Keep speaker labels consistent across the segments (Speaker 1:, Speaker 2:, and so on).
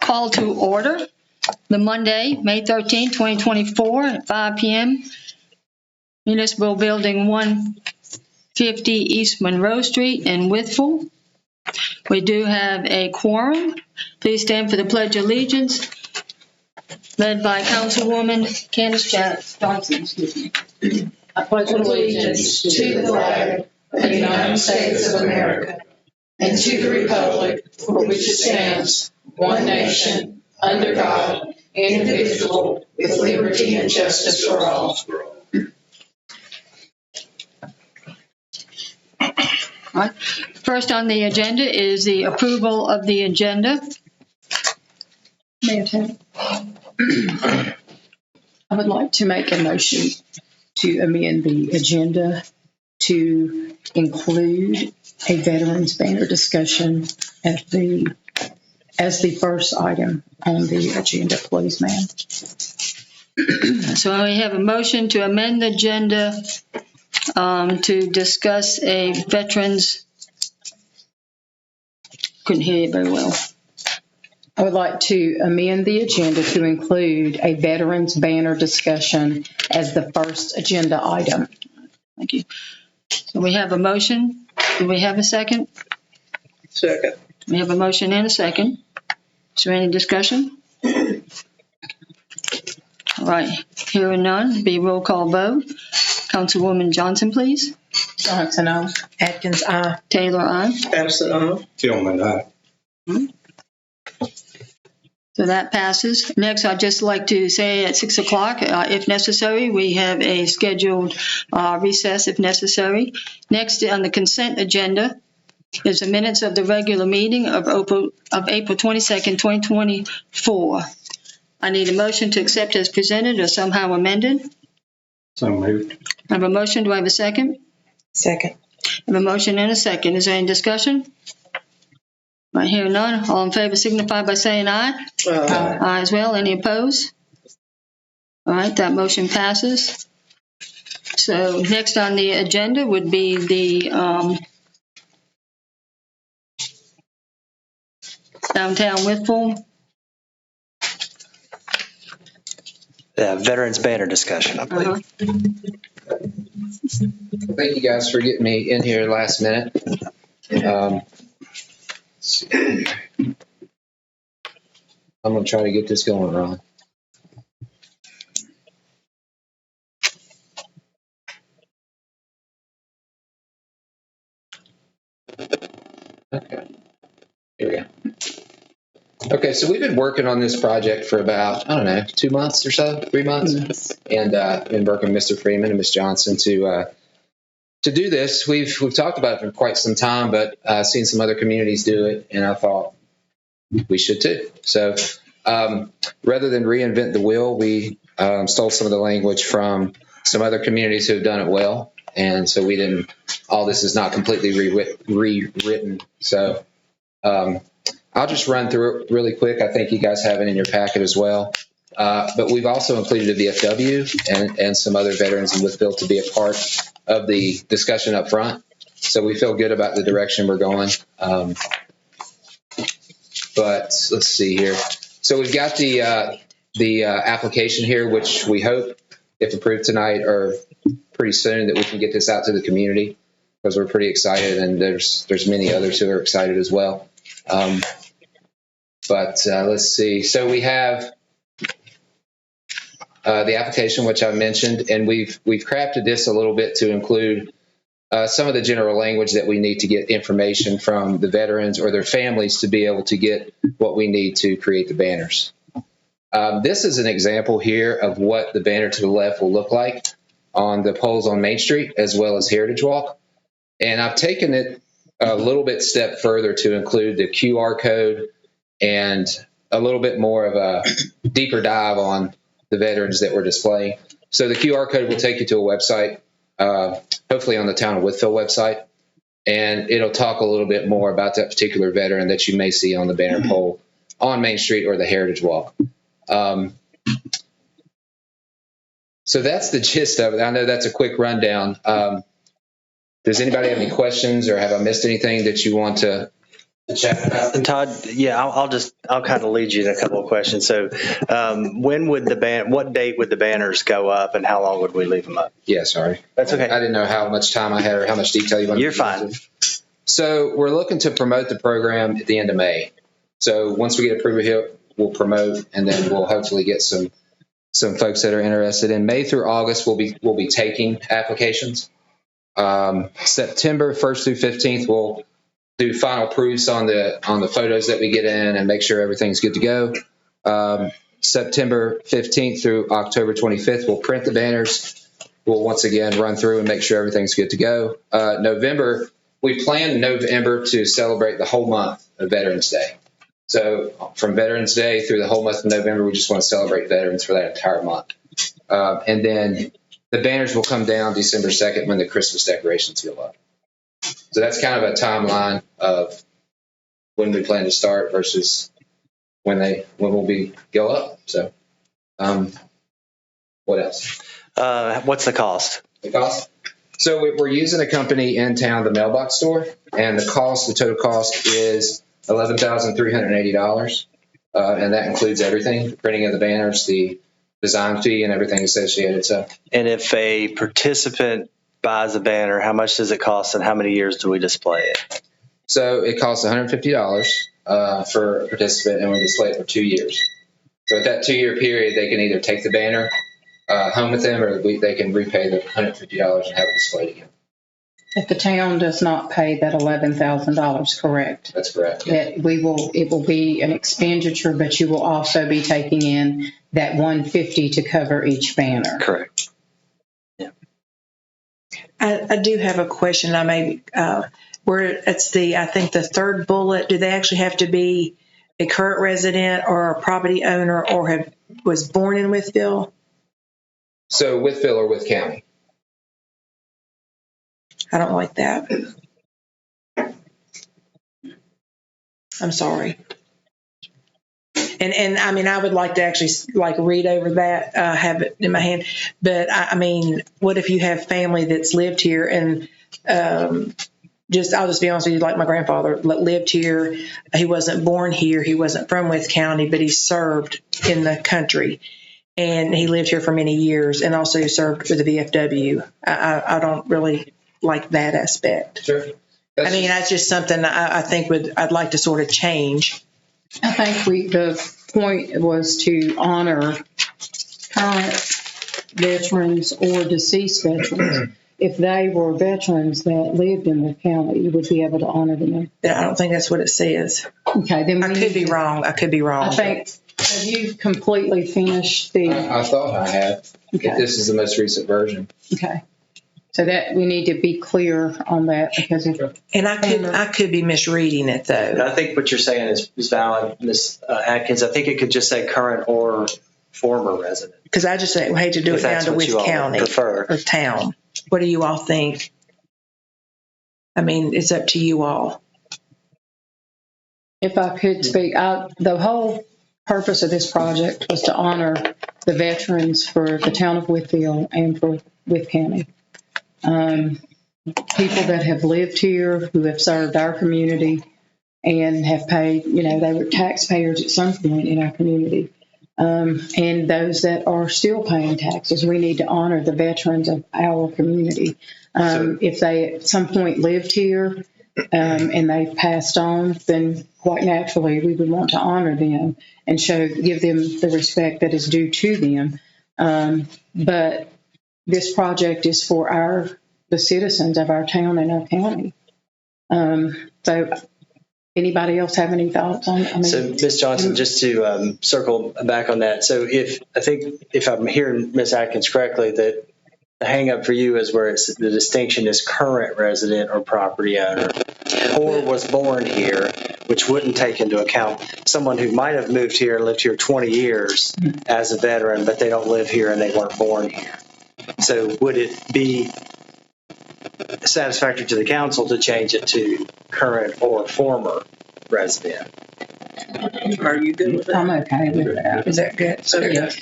Speaker 1: Call to order the Monday, May 13, 2024 at 5 p.m. Municipal Building 150 East Monroe Street in Wytheville. We do have a quorum. Please stand for the Pledge of Allegiance, led by Councilwoman Candace Johnson.
Speaker 2: I pledge allegiance to the flag of the United States of America and to the republic for which it stands, one nation, under God, indivisible, with liberty and justice for all.
Speaker 1: All right. First on the agenda is the approval of the agenda.
Speaker 3: I would like to make a motion to amend the agenda to include a veterans banner discussion as the first item on the agenda, please, ma'am.
Speaker 1: So we have a motion to amend the agenda to discuss a veterans. Couldn't hear you very well.
Speaker 3: I would like to amend the agenda to include a veterans banner discussion as the first agenda item.
Speaker 1: Thank you. So we have a motion. Do we have a second?
Speaker 2: Second.
Speaker 1: We have a motion and a second. Is there any discussion? All right. Hearing none, be roll call vote. Councilwoman Johnson, please.
Speaker 3: Johnson, aye.
Speaker 2: Atkins, aye.
Speaker 1: Taylor, aye.
Speaker 2: Absent, aye.
Speaker 4: Tillman, aye.
Speaker 1: So that passes. Next, I'd just like to say at 6 o'clock, if necessary, we have a scheduled recess if necessary. Next on the consent agenda is the minutes of the regular meeting of April 22nd, 2024. I need a motion to accept as presented or somehow amended.
Speaker 4: So moved.
Speaker 1: I have a motion. Do I have a second?
Speaker 2: Second.
Speaker 1: I have a motion and a second. Is there any discussion? I hear none. All in favor signify by saying aye. Aye as well. Any opposed? All right, that motion passes. So next on the agenda would be the downtown Wytheville.
Speaker 5: Veterans banner discussion, I believe.
Speaker 6: Thank you guys for getting me in here last minute. I'm going to try to get this going, Ron. Okay. Here we go. Okay, so we've been working on this project for about, 2 months or so, 3 months.
Speaker 3: Yes.
Speaker 6: And been working with Mr. Freeman and Ms. Johnson to do this. We've talked about it for quite some time, but seen some other communities do it, and I thought we should too. So rather than reinvent the wheel, we stole some of the language from some other communities who have done it well, and so we didn't. All this is not completely rewritten. So I'll just run through it really quick. I think you guys have it in your packet as well. But we've also included a VFW and some other veterans in Wytheville to be a part of the discussion up front. So we feel good about the direction we're going. But let's see here. So we've got the application here, which we hope, if approved tonight or pretty soon, that we can get this out to the community, because we're pretty excited, and there's many others who are excited as well. But let's see. So we have the application, which I mentioned, and we've crafted this a little bit to include some of the general language that we need to get information from the veterans or their families to be able to get what we need to create the banners. This is an example here of what the banner to the left will look like on the poles on Main Street as well as Heritage Walk. And I've taken it a little bit step further to include the QR code and a little bit more of a deeper dive on the veterans that we're displaying. So the QR code will take you to a website, hopefully on the Town of Wytheville website, and it'll talk a little bit more about that particular veteran that you may see on the banner pole on Main Street or the Heritage Walk. So that's the gist of it. I know that's a quick rundown. Does anybody have any questions, or have I missed anything that you want to to chat about.
Speaker 5: And Todd, yeah, I'll kind of lead you in a couple of questions. So, when would what date would the banners go up, and how long would we leave them up?
Speaker 6: Yeah, sorry.
Speaker 5: That's okay.
Speaker 6: I didn't know how much time I had or how much detail you wanted.
Speaker 5: You're fine.
Speaker 6: So we're looking to promote the program at the end of May. So once we get approval here, we'll promote, and then we'll hopefully get some folks that are interested. In May through August, we'll be taking applications. September 1st through 15th, we'll do final proofs on the photos that we get in and make sure everything's good to go. September 15th through October 25th, we'll print the banners. We'll once again run through and make sure everything's good to go. November, we plan November to celebrate the whole month of Veterans Day. So from Veterans Day through the whole month of November, we just want to celebrate veterans for that entire month. And then the banners will come down December 2nd when the Christmas decorations go up. So that's kind of a timeline of when we plan to start versus when we'll go up. So, what else?
Speaker 5: What's the cost?
Speaker 6: The cost. So we're using a company in town, the Mailbox Store, and the total cost is $11,380, and that includes everything: the printing of the banners, the design fee, and everything associated. So,
Speaker 5: And if a participant buys a banner, how much does it cost, and how many years do we display it?
Speaker 6: so it costs $150 for a participant, and we display it for 2 years. So at that 2-year period, they can either take the banner home with them, or they can repay the $150 and have it displayed again.
Speaker 3: If the town does not pay that $11,000, correct?
Speaker 6: That's correct.
Speaker 3: That it will be an expenditure, but you will also be taking in that $150 to cover each banner.
Speaker 5: Correct.
Speaker 2: I do have a question. I may, where it's I think the third bullet, do they actually have to be a current resident or a property owner or was born in Wytheville?
Speaker 6: So Wytheville or Wythe County.
Speaker 2: I don't like that. I'm sorry. And I mean, I would like to actually read over that, have it in my hand. But I mean, what if you have family that's lived here and I'll just be honest with you, like my grandfather lived here. He wasn't born here. He wasn't from Wythe County, but he served in the country. And he lived here for many years and also served with the VFW. I don't really like that aspect.
Speaker 6: Sure.
Speaker 2: I mean, that's just something I think I'd like to sort of change.
Speaker 3: I think the point was to honor current veterans or deceased veterans. If they were veterans that lived in the county, you would be able to honor them.
Speaker 2: I don't think that's what it says.
Speaker 3: Okay, then
Speaker 2: I could be wrong. I could be wrong.
Speaker 3: I think, have you completely finished the?
Speaker 6: I thought I had.
Speaker 3: Okay.
Speaker 6: This is the most recent version.
Speaker 3: Okay. So that we need to be clear on that because
Speaker 2: And I could be misreading it
Speaker 5: And
Speaker 2: though.
Speaker 5: I think what you're saying is valid, Ms. Atkins. I think it could just say current or former resident.
Speaker 2: Because I just hate to do
Speaker 5: If
Speaker 2: it down
Speaker 5: that's
Speaker 2: to
Speaker 5: what
Speaker 2: Wythe
Speaker 5: you all
Speaker 2: County
Speaker 5: prefer.
Speaker 2: or town. What do you all think? I mean, it's up to you all.
Speaker 3: if I could speak, the whole purpose of this project was to honor the veterans for the town of Wytheville and for Wythe County. People that have lived here, who have served our community and have paid, they were taxpayers at some point in our community. And those that are still paying taxes, we need to honor the veterans of our community. If they at some point lived here and they've passed on, then quite naturally we would want to honor them and give them the respect that is due to them. But this project is for the citizens of our town and our county. So anybody else have any thoughts on it?
Speaker 5: So, Ms. Johnson, just to circle back on that. So if I'm hearing Ms. Atkins correctly, that the hang up for you is where the distinction is current resident or property owner, or was born here, which wouldn't take into account someone who might have moved here and lived here 20 years as a veteran, but they don't live here and they weren't born here. So would it be satisfactory to the council to change it to current or former resident?
Speaker 2: Are you good with that?
Speaker 3: I'm okay with that.
Speaker 2: Is that good? So
Speaker 3: Yes.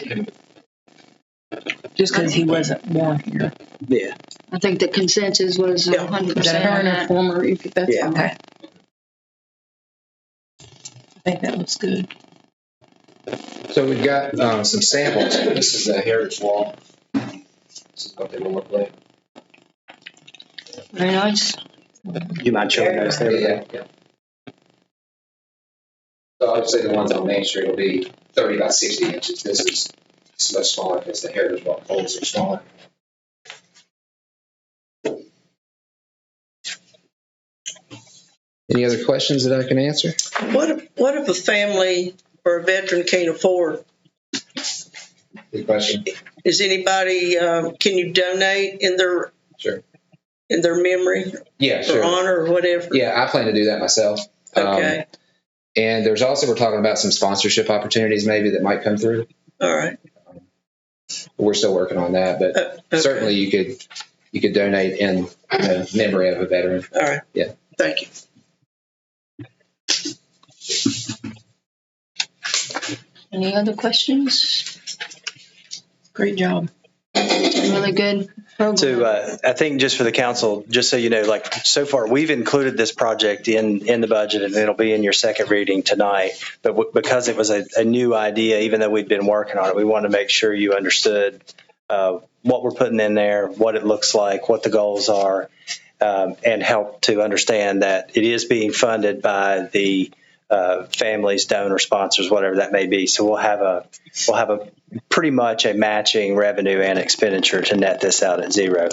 Speaker 2: just because he wasn't born here.
Speaker 5: Yeah.
Speaker 1: I think the consensus was
Speaker 2: Yeah.
Speaker 1: 100%.
Speaker 3: Current or former, that's
Speaker 5: Yeah.
Speaker 3: fine.
Speaker 2: Okay.
Speaker 3: think that looks good.
Speaker 6: So we've got some samples. This is the heritage wall. This is what they will look like.
Speaker 1: Very nice.
Speaker 5: You mind showing those there?
Speaker 6: Yeah. So I'll just say the ones on Main Street will be 30 by 60 inches. This is much smaller because the heritage wall poles are smaller. Any other questions that I can answer?
Speaker 2: What if a family or a veteran can't afford?
Speaker 6: Good question.
Speaker 2: Is anybody, can you donate in their
Speaker 6: Sure.
Speaker 2: memory
Speaker 6: Yeah,
Speaker 2: or
Speaker 6: sure.
Speaker 2: honor or whatever?
Speaker 6: Yeah, I plan to do that myself.
Speaker 2: Okay.
Speaker 6: And there's also, we're talking about some sponsorship opportunities maybe that might come through.
Speaker 2: All right.
Speaker 6: We're still working on that, but
Speaker 2: Okay.
Speaker 6: certainly you could donate in memory of a veteran.
Speaker 2: All right.
Speaker 6: Yeah.
Speaker 2: Thank you.
Speaker 1: Any other questions?
Speaker 3: Great job.
Speaker 1: Really good program.
Speaker 5: So I think just for the council, just so you know, like so far, we've included this project in the budget, and it'll be in your second reading tonight. But because it was a new idea, even though we'd been working on it, we wanted to make sure you understood what we're putting in there, what it looks like, what the goals are, and help to understand that it is being funded by the families, donor sponsors, whatever that may be. So we'll have a pretty much a matching revenue and expenditure to net this out at zero.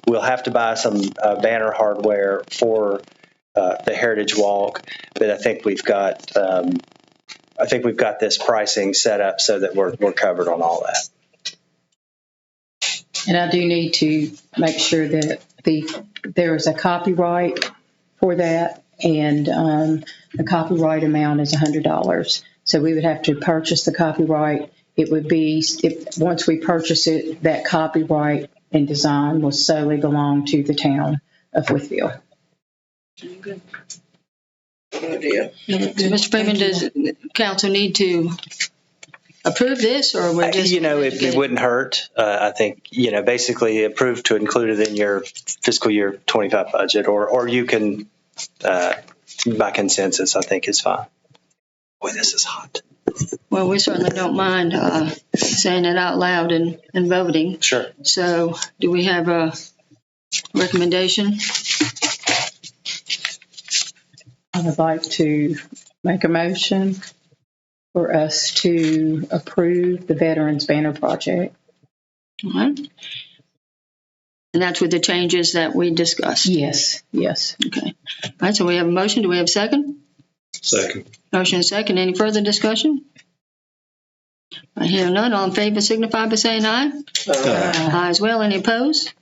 Speaker 5: We'll have to buy some banner hardware for the Heritage Walk, but I think we've got this pricing set up so that we're covered on all that.
Speaker 3: And I do need to make sure that there is a copyright for that, and the copyright amount is $100. So we would have to purchase the copyright. It would be, once we purchase it, that copyright and design will solely belong to the town of Wytheville.
Speaker 2: Good deal.
Speaker 1: Mr. Freeman, does council need to approve this, or we're just?
Speaker 5: It wouldn't hurt. I think, basically approve to include it in your fiscal year 25 budget, or you can, by consensus, I think is fine. Boy, this is hot.
Speaker 1: Well, we certainly don't mind saying it out loud and voting.
Speaker 5: Sure.
Speaker 1: So do we have a recommendation?
Speaker 3: I would like to make a motion for us to approve the Veterans Banner Project.
Speaker 1: All right. And that's with the changes that we discussed?
Speaker 3: Yes.
Speaker 1: Okay. All right, so we have a motion. Do we have a second?
Speaker 4: Second.
Speaker 1: Motion and second. Any further discussion? I hear none. All in favor signify by saying aye. Aye as well. Any opposed?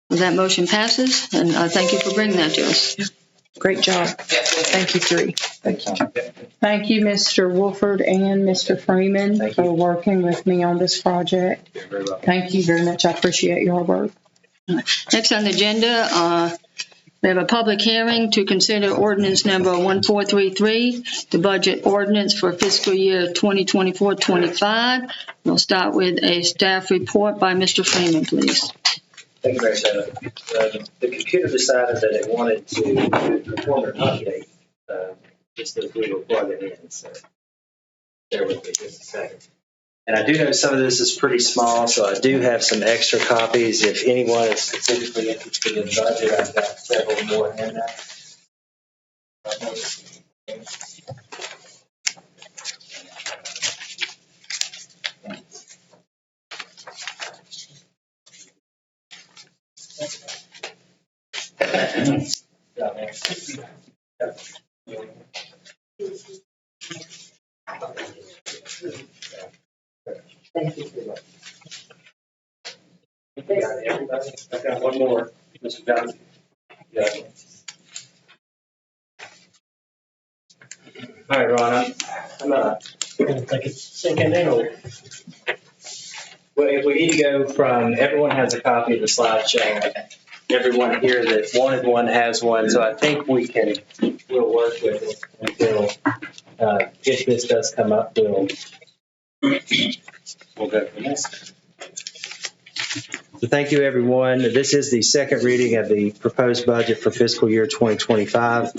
Speaker 1: Well, that motion passes, and thank you for bringing that to us.
Speaker 3: Great job. Thank you, three.
Speaker 6: Thank you.
Speaker 3: Thank you, Mr. Wolford and Mr. Freeman, for working with me on this project.
Speaker 6: You're very welcome.
Speaker 3: Thank you very much. I appreciate your work.
Speaker 1: Next on the agenda, we have a public hearing to consider ordinance number 1433, the budget ordinance for fiscal year 2024-25. We'll start with a staff report by Mr. Freeman, please.
Speaker 5: Thank you, Mary Shannon. The computer decided that it wanted to perform an update just as we were plugging in. So bear with me just a second. And I do know some of this is pretty small, so I do have some extra copies. If anyone is specifically interested in budget, I've got several more handouts. Thank you very much. Okay, everybody. I've got one more, Mr. Johnson. Yeah. All right, Ron, I'm going to take a second in. Well, if we need to go from, everyone has a copy of the slideshow. Everyone here that wanted one has one, so I think we'll work with it until, if this does come up, we'll go from this. So thank you, everyone. This is the second reading of the proposed budget for fiscal year 2025.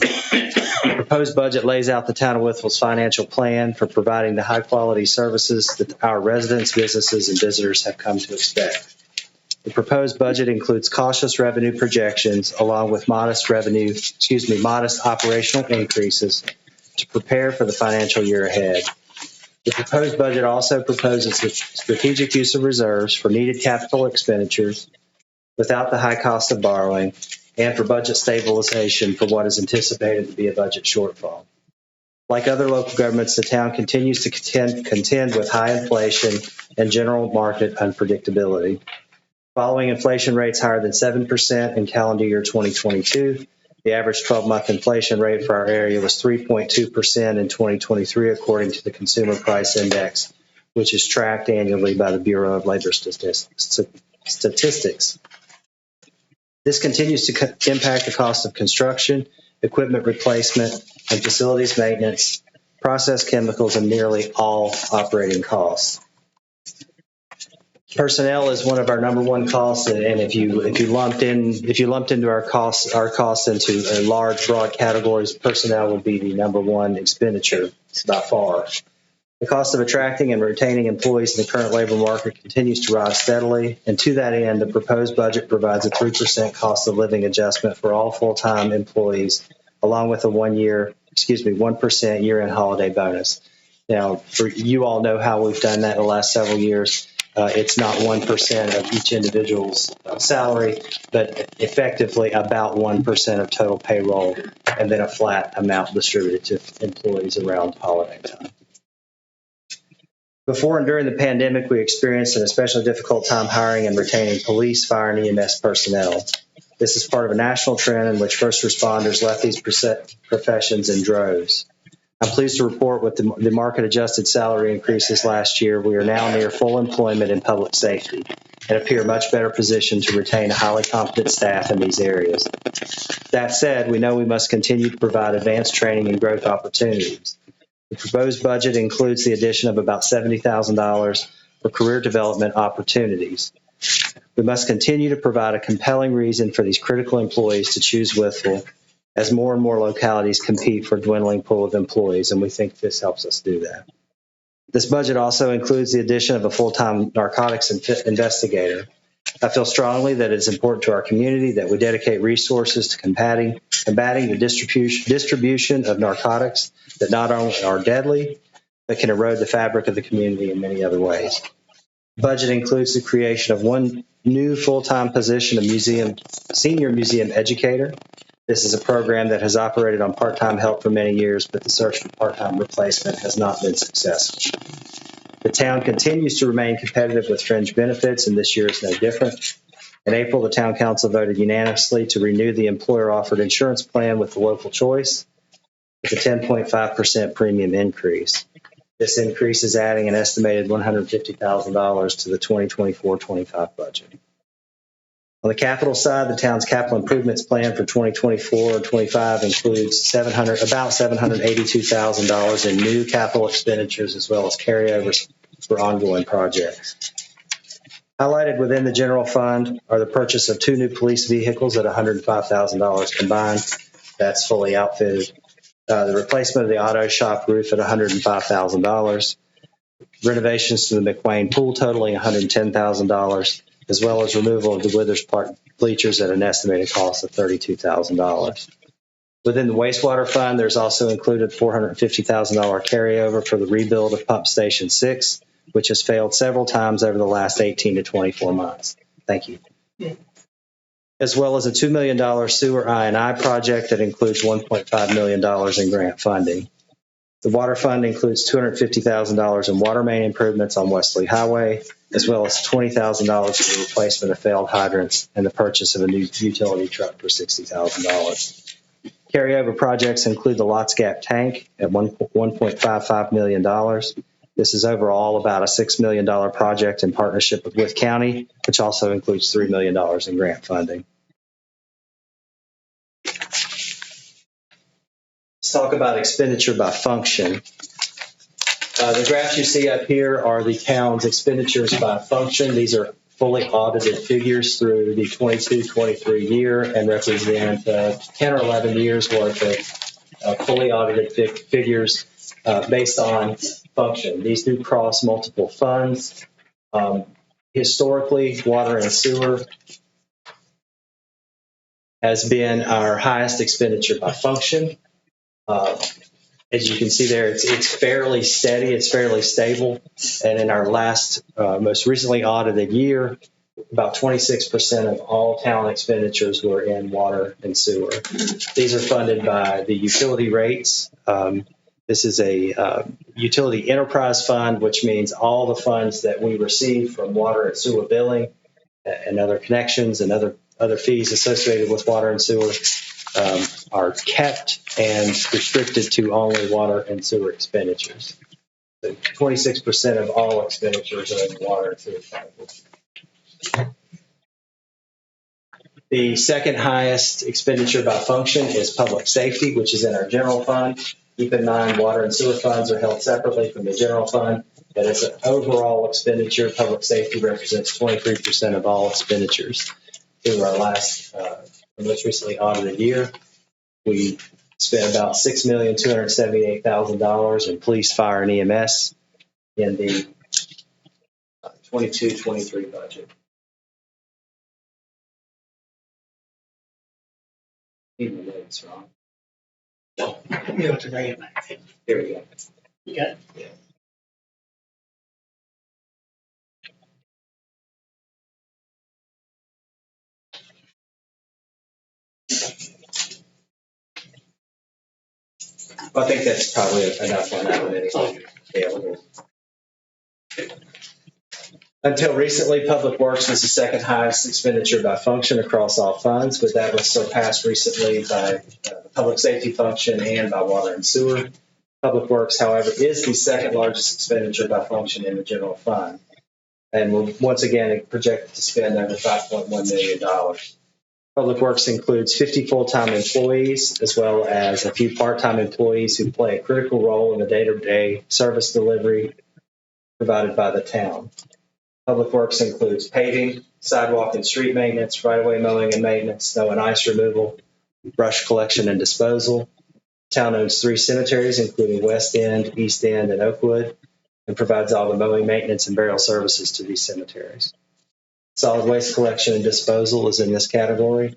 Speaker 5: The proposed budget lays out the town of Wytheville's financial plan for providing the high-quality services that our residents, businesses, and visitors have come to expect. The proposed budget includes cautious revenue projections along with modest operational increases to prepare for the financial year ahead. The proposed budget also proposes the strategic use of reserves for needed capital expenditures without the high cost of borrowing and for budget stabilization for what is anticipated to be a budget shortfall. Like other local governments, the town continues to contend with high inflation and general market unpredictability. Following inflation rates higher than 7% in calendar year 2022, the average 12-month inflation rate for our area was 3.2% in 2023, according to the Consumer Price Index, which is tracked annually by the Bureau of Labor Statistics. This continues to impact the cost of construction, equipment replacement, and facilities maintenance, process chemicals, and nearly all operating costs. Personnel is one of our number one costs, and if you lumped into our costs into large, broad categories, personnel would be the number one expenditure by far. The cost of attracting and retaining employees in the current labor market continues to rise steadily, and to that end, the proposed budget provides a 3% cost of living adjustment for all full-time employees, along with a 1% year-end holiday bonus. Now, you all know how we've done that the last several years. It's not 1% of each individual's salary, but effectively about 1% of total payroll, and then a flat amount distributed to employees around holiday time. Before and during the pandemic, we experienced an especially difficult time hiring and retaining police, fire, and EMS personnel. This is part of a national trend in which first responders left these professions in droves. I'm pleased to report with the market-adjusted salary increases last year, we are now near full employment in public safety and appear much better positioned to retain highly competent staff in these areas. That said, we know we must continue to provide advanced training and growth opportunities. The proposed budget includes the addition of about $70,000 for career development opportunities. We must continue to provide a compelling reason for these critical employees to choose Wytheville as more and more localities compete for a dwindling pool of employees, and we think this helps us do that. This budget also includes the addition of a full-time narcotics investigator. I feel strongly that it is important to our community that we dedicate resources to combating the distribution of narcotics that not only are deadly, but can erode the fabric of the community in many other ways. The budget includes the creation of one new full-time position of senior museum educator. This is a program that has operated on part-time help for many years, but the search for part-time replacement has not been successful. The town continues to remain competitive with fringe benefits, and this year is no different. In April, the town council voted unanimously to renew the employer-offered insurance plan with the local choice with a 10.5% premium increase. This increase is adding an estimated $150,000 to the 2024-25 budget. On the capital side, the town's capital improvements plan for 2024 and 25 includes about $782,000 in new capital expenditures as well as carryovers for ongoing projects. Highlighted within the general fund are the purchase of 2 new police vehicles at $105,000 combined. That's fully outfitted. The replacement of the auto shop roof at $105,000. Renovations to the McWayne pool totaling $110,000. As well as removal of the Withers Park bleachers at an estimated cost of $32,000. Within the wastewater fund, there's also included $450,000 carryover for the rebuild of Pump Station 6, which has failed several times over the last 18 to 24 months. Thank you. As well as a $2 million sewer I&I project that includes $1.5 million in grant funding. The water fund includes $250,000 in water main improvements on Wesley Highway, as well as $20,000 for the replacement of failed hydrants and the purchase of a new utility truck for $60,000. Carryover projects include the Lots Gap tank at $1.55 million. This is overall about a $6 million project in partnership with Wythe County, which also includes $3 million in grant funding. Let's talk about expenditure by function. The graphs you see up here are the town's expenditures by function. These are fully audited figures through the 22-23 year and represent 10 or 11 years worth fully audited figures based on function. These do cross multiple funds. Historically, water and sewer has been our highest expenditure by function. As you can see there, it's fairly steady, it's fairly stable. And in our last, most recently audited year, about 26% of all town expenditures were in water and sewer. These are funded by the utility rates. This is a utility enterprise fund, which means all the funds that we receive from water and sewer billing and other connections and other fees associated with water and sewer are kept and restricted to only water and sewer expenditures. So 26% of all expenditures are in the water and sewer category. The second highest expenditure by function is public safety, which is in our general fund. Keep in mind, water and sewer funds are held separately from the general fund, but as an overall expenditure, public safety represents 23% of all expenditures. Through our most recently audited year, we spent about $6,278,000 in police, fire, and EMS in the 22-23 budget. Even though it's wrong. Here we go.
Speaker 2: Yeah.
Speaker 5: I think that's probably enough on that one anyway. Until recently, Public Works was the second highest expenditure by function across all funds, but that was surpassed recently by the public safety function and by water and sewer. Public Works, however, is the second largest expenditure by function in the general fund, and will once again projected to spend over $5.1 million. Public Works includes 50 full-time employees, as well as a few part-time employees who play a critical role in the day-to-day service delivery provided by the town. Public Works includes paving, sidewalk and street maintenance, right-of-way mowing and maintenance, snow and ice removal, brush collection and disposal. The town owns 3 cemeteries, including West End, East End, and Oakwood, and provides all the mowing, maintenance, and burial services to these cemeteries. Solid waste collection and disposal is in this category,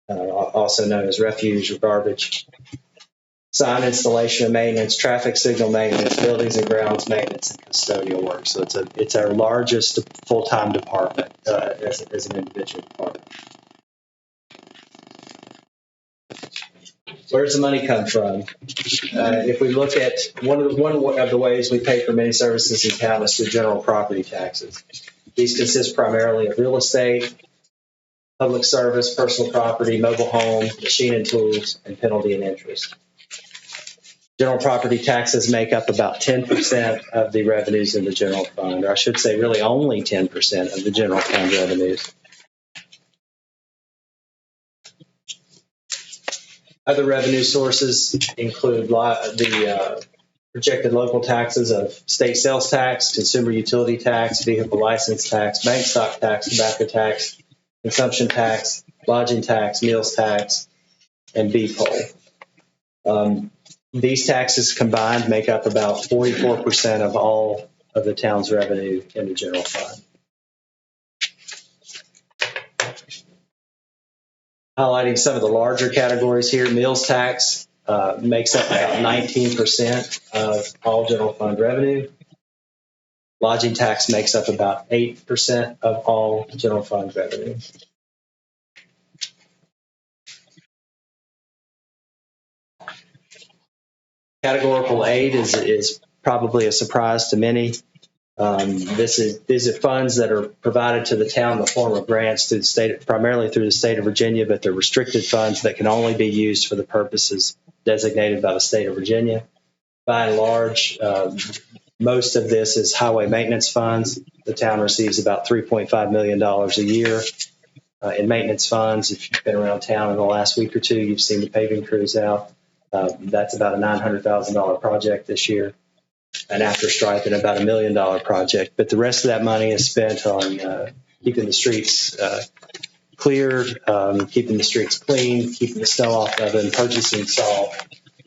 Speaker 5: also known as refuse or garbage. Sign installation and maintenance, traffic signal maintenance, buildings and grounds maintenance, and custodial work. So it's our largest full-time department as an individual department. Where's the money come from? If we look at one of the ways we pay for many services in town is through general property taxes. These consist primarily of real estate, public service, personal property, mobile home, machine and tools, and penalty and interest. General property taxes make up about 10% of the revenues in the general fund, or I should say really only 10% of the general fund revenues. Other revenue sources include the projected local taxes of state sales tax, consumer utility tax, vehicle license tax, bank stock tax, tobacco tax, consumption tax, lodging tax, meals tax, and B-poll. These taxes combined make up about 44% of all of the town's revenue in the general fund. Highlighting some of the larger categories here, meals tax makes up about 19% of all general fund revenue. Lodging tax makes up about 8% of all general fund revenue. Categorical aid is probably a surprise to many. These are funds that are provided to the town in the form of grants through the state, primarily through the state of Virginia, but they're restricted funds that can only be used for the purposes designated by the state of Virginia. By and large, most of this is highway maintenance funds. The town receives about $3.5 million a year in maintenance funds. If you've been around town in the last week or two, you've seen the paving crews out. That's about a $900,000 project this year. And after striping, about $1 million project. But the rest of that money is spent on keeping the streets cleared, keeping the streets clean, keeping the snow off of them, purchasing salt,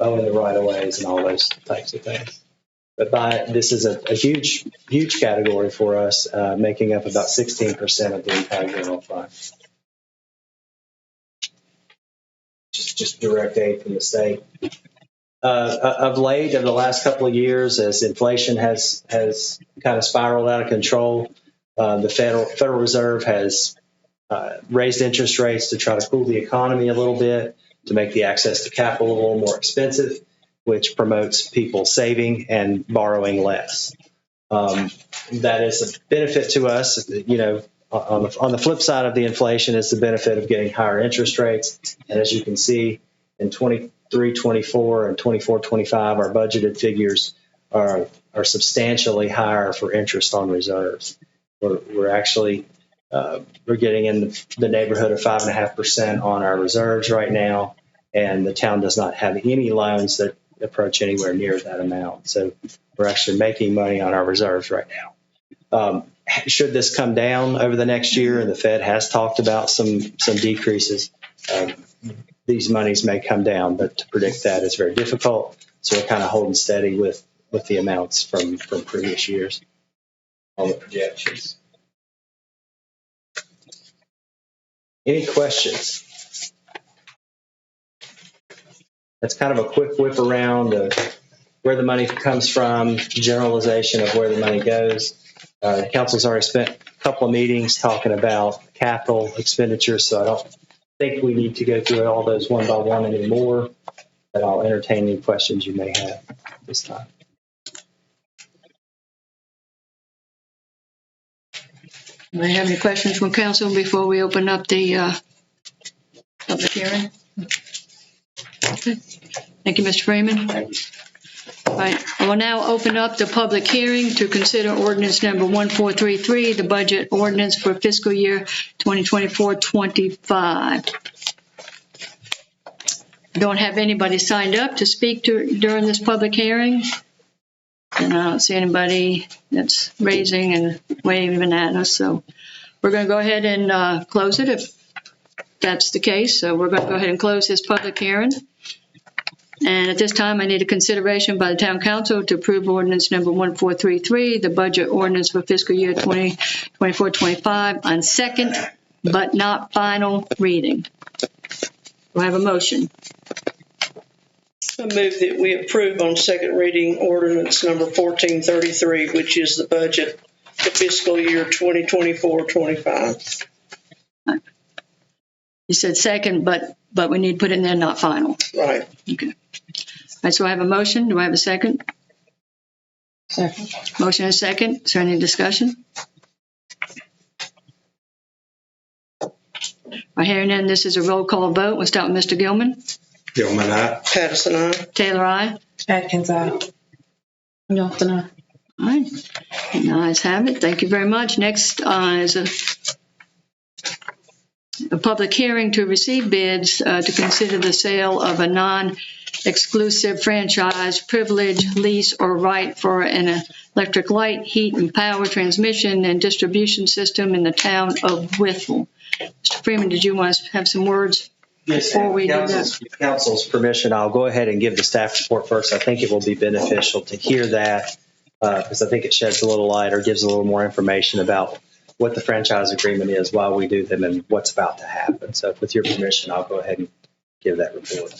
Speaker 5: owing the right of ways and all those types of things. But this is a huge, huge category for us, making up about 16% of the entire general fund. Just direct aid from the state. Of late, over the last couple of years, as inflation has kind of spiraled out of control, the Federal Reserve has raised interest rates to try to cool the economy a little bit, to make the access to capital a little more expensive, which promotes people saving and borrowing less. That is a benefit to us. You know, on the flip side of the inflation is the benefit of getting higher interest rates. And as you can see, in 23-24 and 24-25, our budgeted figures are substantially higher for interest on reserves. We're actually we're getting in the neighborhood of 5.5% on our reserves right now, and the town does not have any loans that approach anywhere near that amount. So we're actually making money on our reserves right now. Should this come down over the next year, and the Fed has talked about some decreases, these monies may come down, but to predict that is very difficult. So we're kind of holding steady with the amounts from previous years on the projections. Any questions? That's kind of a quick whip around of where the money comes from, generalization of where the money goes. The council's already spent a couple of meetings talking about capital expenditures, so I don't think we need to go through all those one by one anymore, but I'll entertain any questions you may have this time.
Speaker 1: Do you have any questions from council before we open up the public hearing? Okay. Thank you, Mr. Freeman. All right. I will now open up the public hearing to consider ordinance number 1433, the budget ordinance for fiscal year 2024-25. Don't have anybody signed up to speak during this public hearing. And I don't see anybody that's raising and waving at us. So we're going to go ahead and close it if that's the case. So we're going to go ahead and close this public hearing. And at this time, I need a consideration by the town council to approve ordinance number 1433, the budget ordinance for fiscal year 2024-25 on second but not final reading. Do I have a motion?
Speaker 2: I move that we approve on second reading ordinance number 1433, which is the budget for fiscal year 2024-25.
Speaker 1: You said second, but we need to put in there not final.
Speaker 2: Right.
Speaker 1: Okay. All right, so I have a motion. Do I have a second?
Speaker 3: Second.
Speaker 1: Motion and second. Is there any discussion? By hearing none, this is a roll call vote. We'll start with Mr. Gilman.
Speaker 4: Gilman, aye.
Speaker 2: Patterson, aye.
Speaker 1: Taylor, aye.
Speaker 3: Atkins, aye. Johnson, aye.
Speaker 1: All right. The ayes have it. Thank you very much. Next is a public hearing to receive bids to consider the sale of a non-exclusive franchise, privilege, lease, or right for an electric light, heat, and power transmission and distribution system in the town of Wytheville. Mr. Freeman, did you want to have some words?
Speaker 5: Yes,
Speaker 1: Before we do
Speaker 5: with council's permission, I'll go ahead and give the staff report first. I think it will be beneficial to hear that because I think it sheds a little light or gives a little more information about what the franchise agreement is, why we do them, and what's about to happen. So with your permission, I'll go ahead and give that report.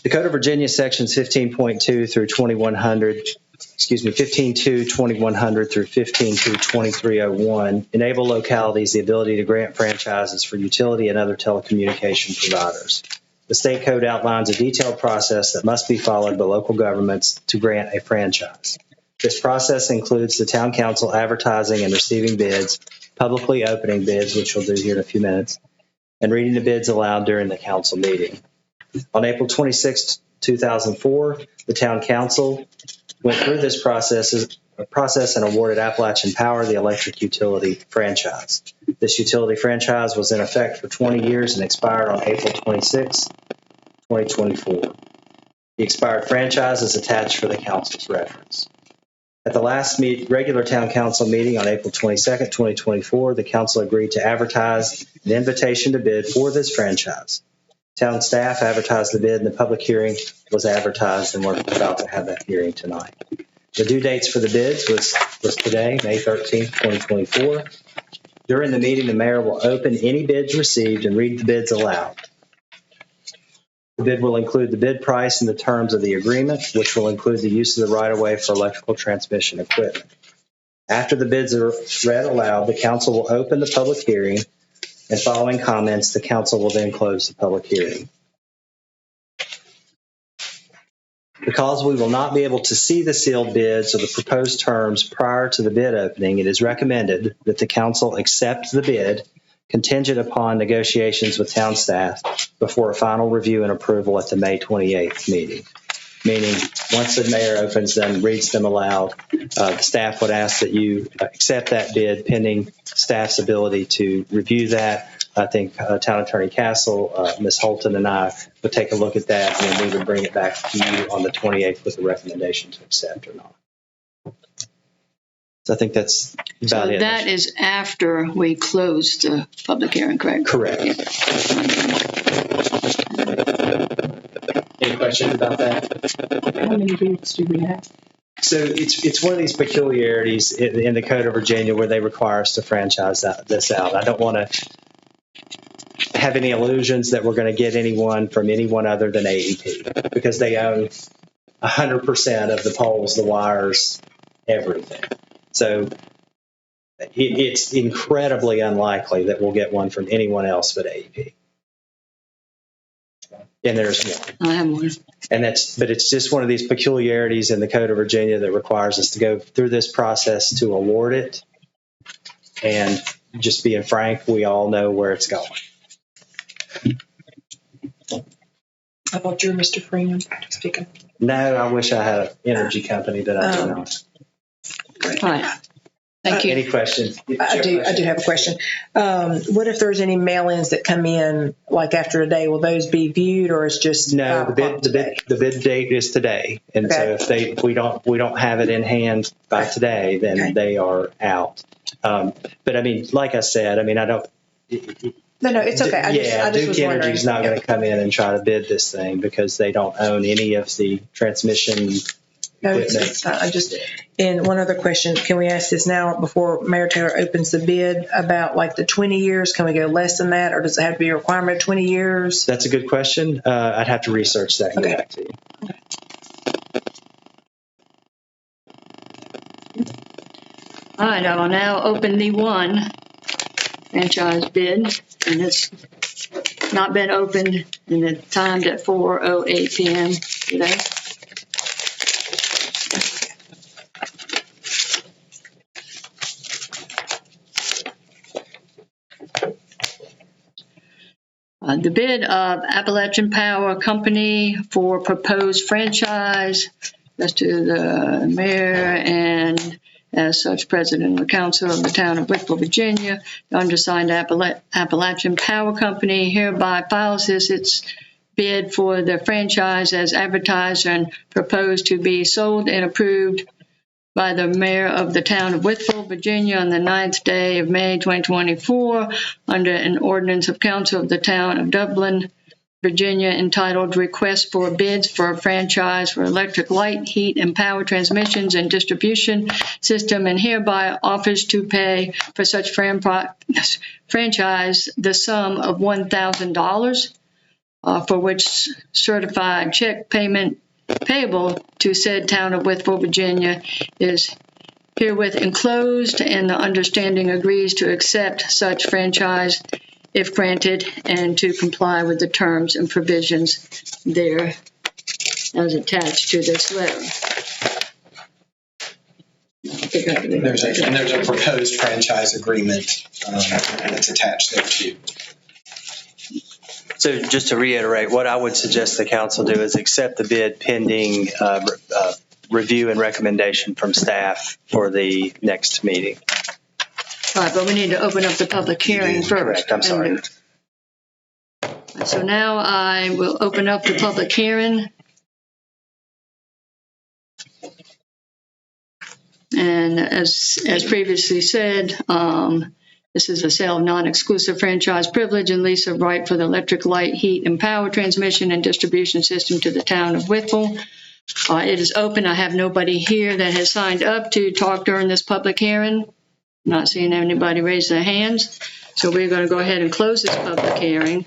Speaker 5: The Code of Virginia sections 15.2 through 2100, 15.2, 2100 through 15.2, 2301 enable localities the ability to grant franchises for utility and other telecommunication providers. The state code outlines a detailed process that must be followed by local governments to grant a franchise. This process includes the town council advertising and receiving bids, publicly opening bids, which we'll do here in a few minutes, and reading the bids aloud during the council meeting. On April 26, 2004, the town council went through this process and awarded Appalachian Power the electric utility franchise. This utility franchise was in effect for 20 years and expired on April 26, 2024. The expired franchise is attached for the council's reference. At the last regular town council meeting on April 22, 2024, the council agreed to advertise an invitation to bid for this franchise. Town staff advertised the bid, and the public hearing was advertised, and we're about to have that hearing tonight. The due dates for the bids was today, May 13th, 2024. During the meeting, the mayor will open any bids received and read the bids aloud. The bid will include the bid price and the terms of the agreement, which will include the use of the right-of-way for electrical transmission equipment. After the bids are read aloud, the council will open the public hearing, and following comments, the council will then close the public hearing. Because we will not be able to see the sealed bids or the proposed terms prior to the bid opening, it is recommended that the council accept the bid contingent upon negotiations with town staff before a final review and approval at the May 28th meeting. Meaning, once the mayor opens them, reads them aloud, the staff would ask that you accept that bid pending staff's ability to review that. I think Town Attorney Castle, Ms. Holton, and I would take a look at that, and then we would bring it back to you on the 28th with a recommendation to accept or not. So I think that's about
Speaker 1: So
Speaker 5: it.
Speaker 1: that is after we close the public hearing, correct?
Speaker 5: Correct. Any questions about that?
Speaker 3: How many bids do we have?
Speaker 5: So it's one of these peculiarities in the Code of Virginia where they require us to franchise this out. I don't want to have any illusions that we're going to get anyone from anyone other than AEP, because they own 100% of the poles, the wires, everything. So it's incredibly unlikely that we'll get one from anyone else but AEP. And there's one.
Speaker 1: I have one.
Speaker 5: But it's just one of these peculiarities in the Code of Virginia that requires us to go through this process to award it. And just being frank, we all know where it's going.
Speaker 2: I thought you were Mr. Freeman speaking.
Speaker 5: No, I wish I had an energy company, but I do not.
Speaker 1: All right. Thank you.
Speaker 5: Any questions?
Speaker 2: I do have a question. What if there's any mail-ins that come in like after today? Will those be viewed, or is just
Speaker 5: No,
Speaker 2: 5 o'clock today?
Speaker 5: the bid date is today, and so if we don't have it in hand by today, then they are out. But I mean, like I said, I mean, I don't.
Speaker 2: No, it's okay. I just
Speaker 5: Duke
Speaker 2: was
Speaker 5: Energy
Speaker 2: wondering.
Speaker 5: is not going to come in and try to bid this thing because they don't own any of the transmission
Speaker 2: No,
Speaker 5: equipment.
Speaker 2: it's fine. And one other question, can we ask this now before Mayor Taylor opens the bid about like the 20 years? Can we go less than that, or does it have to be a requirement of 20 years?
Speaker 5: That's a good question. I'd have to research that and get back to you.
Speaker 1: All right, I will now open the one franchise bid, and it's not been opened, and it's timed at 4:08 p.m. today. The bid of Appalachian Power Company for proposed franchise, that's to the mayor and as such president of the council of the town of Wytheville, Virginia. The undersigned Appalachian Power Company hereby files its bid for the franchise as advertised and proposed to be sold and approved by the mayor of the town of Wytheville, Virginia on the 9th day of May 2024 under an ordinance of council of the town of Dublin, Virginia, entitled Request for Bids for a Franchise for Electric Light, Heat, and Power Transmissions and Distribution System, and hereby offers to pay for such franchise the sum of $1,000, for which certified check payment payable to said town of Wytheville, Virginia, is herewith enclosed, and the understanding agrees to accept such franchise if granted and to comply with the terms and provisions there as attached to this letter.
Speaker 7: There's a proposed franchise agreement that's attached there too.
Speaker 5: So just to reiterate, what I would suggest the council do is accept the bid pending review and recommendation from staff for the next meeting.
Speaker 1: All right, but we need to open up the public hearing first.
Speaker 5: Correct, I'm sorry.
Speaker 1: So now I will open up the public hearing. And as previously said, This is a sale of non-exclusive franchise privilege and lease of right for the electric, light, heat, and power transmission and distribution system to the town of Wytheville. It is open. I have nobody here that has signed up to talk during this public hearing. Not seeing anybody raise their hands. So we're going to go ahead and close this public hearing.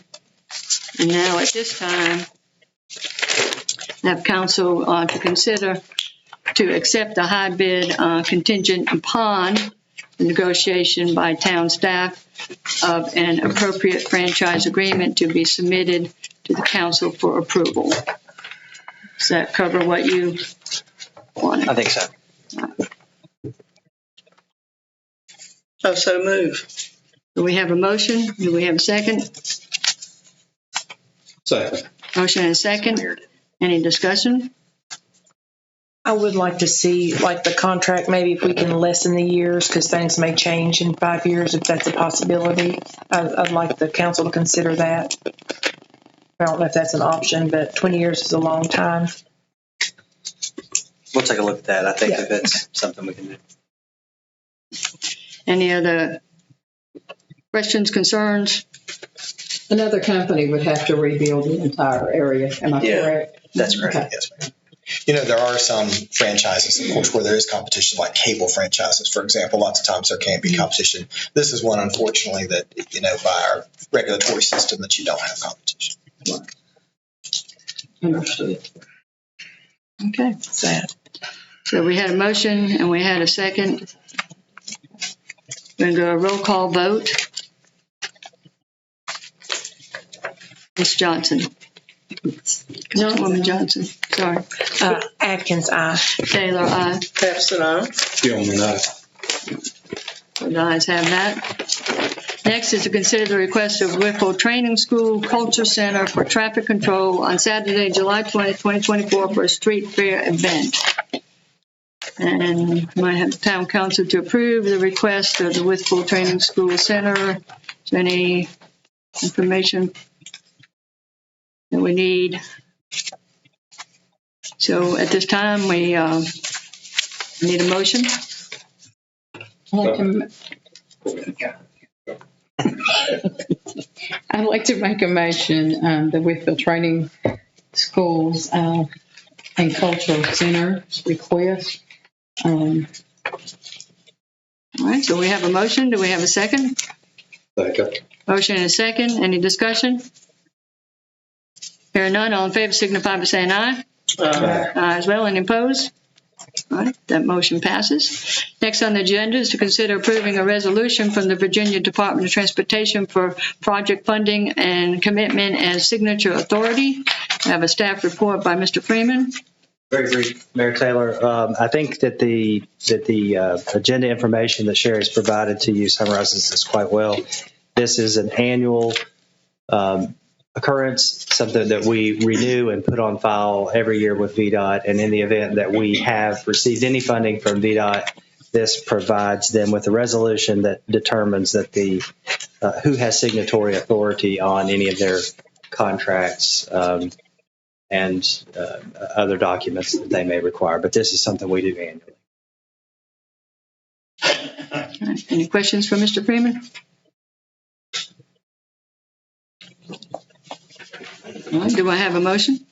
Speaker 1: And now at this time, I have council to consider to accept the high bid contingent upon the negotiation by town staff of an appropriate franchise agreement to be submitted to the council for approval. Does that cover what you wanted?
Speaker 5: I think so.
Speaker 2: Oh, so move.
Speaker 1: Do we have a motion? Do we have a second?
Speaker 4: Second.
Speaker 1: Motion and a second. Any discussion?
Speaker 2: I would like to see, like, the contract, maybe if we can lessen the years, because things may change in 5 years, if that's a possibility. I'd like the council to consider that. I don't know if that's an option, but 20 years is a long time.
Speaker 5: We'll take a look at that. I think
Speaker 2: Yeah.
Speaker 5: if it's something we can do.
Speaker 1: Any other questions, concerns?
Speaker 3: Another company would have to rebuild the entire area. Am I
Speaker 7: Yeah.
Speaker 3: correct?
Speaker 5: That's correct.
Speaker 3: Okay.
Speaker 7: Yes, ma'am. You know, there are some franchises, of course, where there is competition, like cable franchises, for example. Lots of times there can be competition. This is one, unfortunately, that, you know, by our regulatory system, that you don't have competition.
Speaker 3: Understood.
Speaker 1: Okay.
Speaker 2: Sad.
Speaker 1: So we had a motion and we had a second. We're going to do a roll call vote. Ms. Johnson. Councilwoman Johnson. Sorry.
Speaker 2: Atkins, aye.
Speaker 1: Taylor, aye.
Speaker 2: Pepsin, aye.
Speaker 4: Gilman, aye.
Speaker 1: The ayes have that. Next is to consider the request of Wytheville Training School Culture Center for traffic control on Saturday, July 20th, 2024 for a street fair event. And might have the town council to approve the request of the Wytheville Training School Center. Is there any information that we need? So at this time, we need a motion.
Speaker 3: I'd like to make a motion, the Wytheville Training Schools and Cultural Center request.
Speaker 1: All right, so we have a motion. Do we have a second?
Speaker 4: Second.
Speaker 1: Motion and a second. Any discussion? Hearing none, all in favor signify by saying aye. Aye as well. Any opposed? All right, that motion passes. Next on the agenda is to consider approving a resolution from the Virginia Department of Transportation for project funding and commitment as signature authority. I have a staff report by Mr. Freeman.
Speaker 5: Very brief, Mayor Taylor. I think that the agenda information that Sherry's provided to you summarizes this quite well. This is an annual occurrence, something that we renew and put on file every year with VDOT. And in the event that we have received any funding from VDOT, this provides them with a resolution that determines that who has signatory authority on any of their contracts and other documents that they may require. But this is something we do annually.
Speaker 1: All right, any questions for Mr. Freeman? All right, do I have a motion?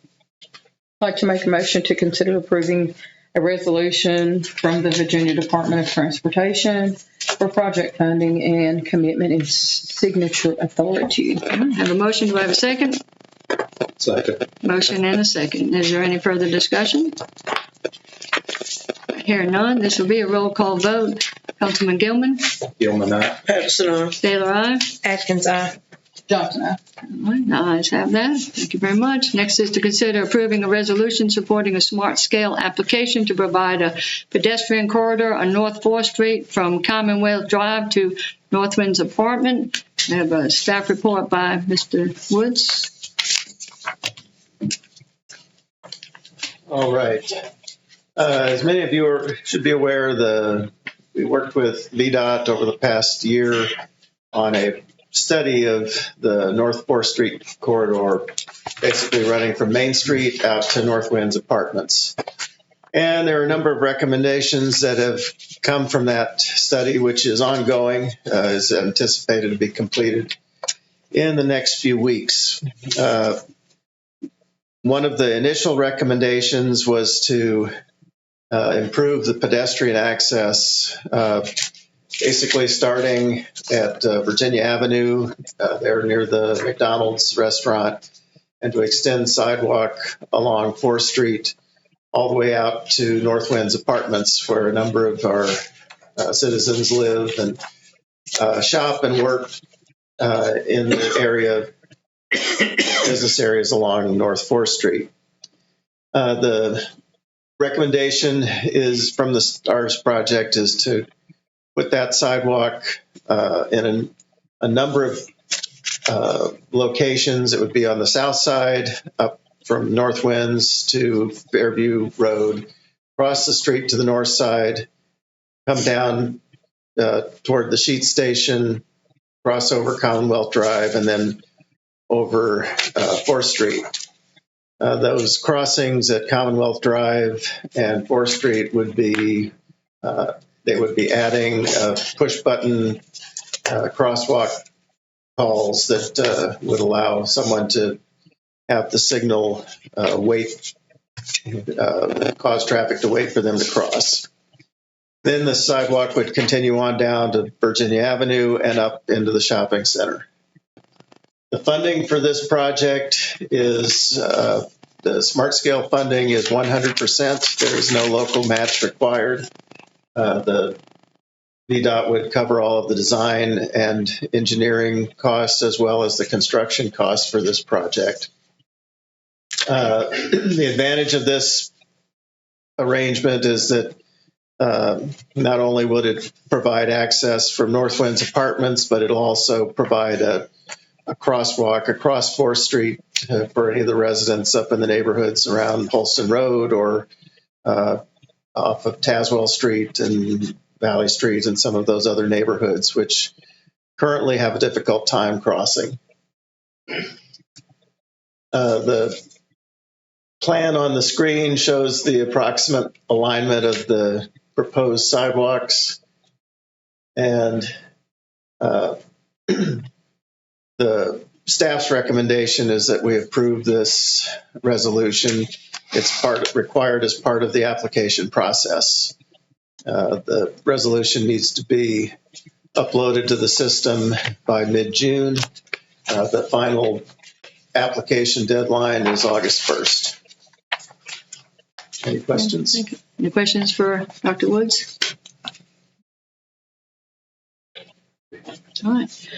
Speaker 3: I'd like to make a motion to consider approving a resolution from the Virginia Department of Transportation for project funding and commitment and signature authority.
Speaker 1: All right, have a motion. Do I have a second?
Speaker 4: Second.
Speaker 1: Motion and a second. Is there any further discussion? Hearing none, this will be a roll call vote. Councilman Gilman,
Speaker 4: Gilman, aye.
Speaker 2: Pepsin, aye.
Speaker 1: Taylor, aye.
Speaker 2: Atkins, aye.
Speaker 3: Johnson, aye.
Speaker 1: All right, the ayes have that. Thank you very much. Next is to consider approving a resolution supporting a smart scale application to provide a pedestrian corridor on North 4th Street from Commonwealth Drive to Northwind's apartment. I have a staff report by Mr. Woods.
Speaker 8: All right. As many of you should be aware, we worked with VDOT over the past year on a study of the North 4th Street corridor, basically running from Main Street out to Northwind's apartments. And there are a number of recommendations that have come from that study, which is ongoing, is anticipated to be completed in the next few weeks. One of the initial recommendations was to improve the pedestrian access, basically starting at Virginia Avenue, there near the McDonald's restaurant, and to extend sidewalk along 4th Street all the way out to Northwind's Apartments, where a number of our citizens live and shop and work in the area, business areas along North 4th Street. The recommendation is from the STARS project is to put that sidewalk in a number of locations. It would be on the south side, up from North Winds to Fairview Road, cross the street to the north side, come down toward the Sheet Station, cross over Commonwealth Drive, and then over 4th Street. Those crossings at Commonwealth Drive and 4th Street would be, they would be adding push button crosswalk calls that would allow someone to have the signal wait, cause traffic to wait for them to cross. Then the sidewalk would continue on down to Virginia Avenue and up into the shopping center. The funding for this project is, the smart scale funding is 100%. There is no local match required. The VDOT would cover all of the design and engineering costs as well as the construction costs for this project. The advantage of this arrangement is that not only would it provide access from Northwind's Apartments, but it'll also provide a crosswalk across 4th Street for any of the residents up in the neighborhoods around Holston Road or off of Tazewell Street and Valley Street and some of those other neighborhoods, which currently have a difficult time crossing. The plan on the screen shows the approximate alignment of the proposed sidewalks, and the staff's recommendation is that we approve this resolution. It's required as part of the application process. The resolution needs to be uploaded to the system by mid-June. The final application deadline is August 1st. Any questions?
Speaker 1: Thank you. Any questions for Dr. Woods? All right.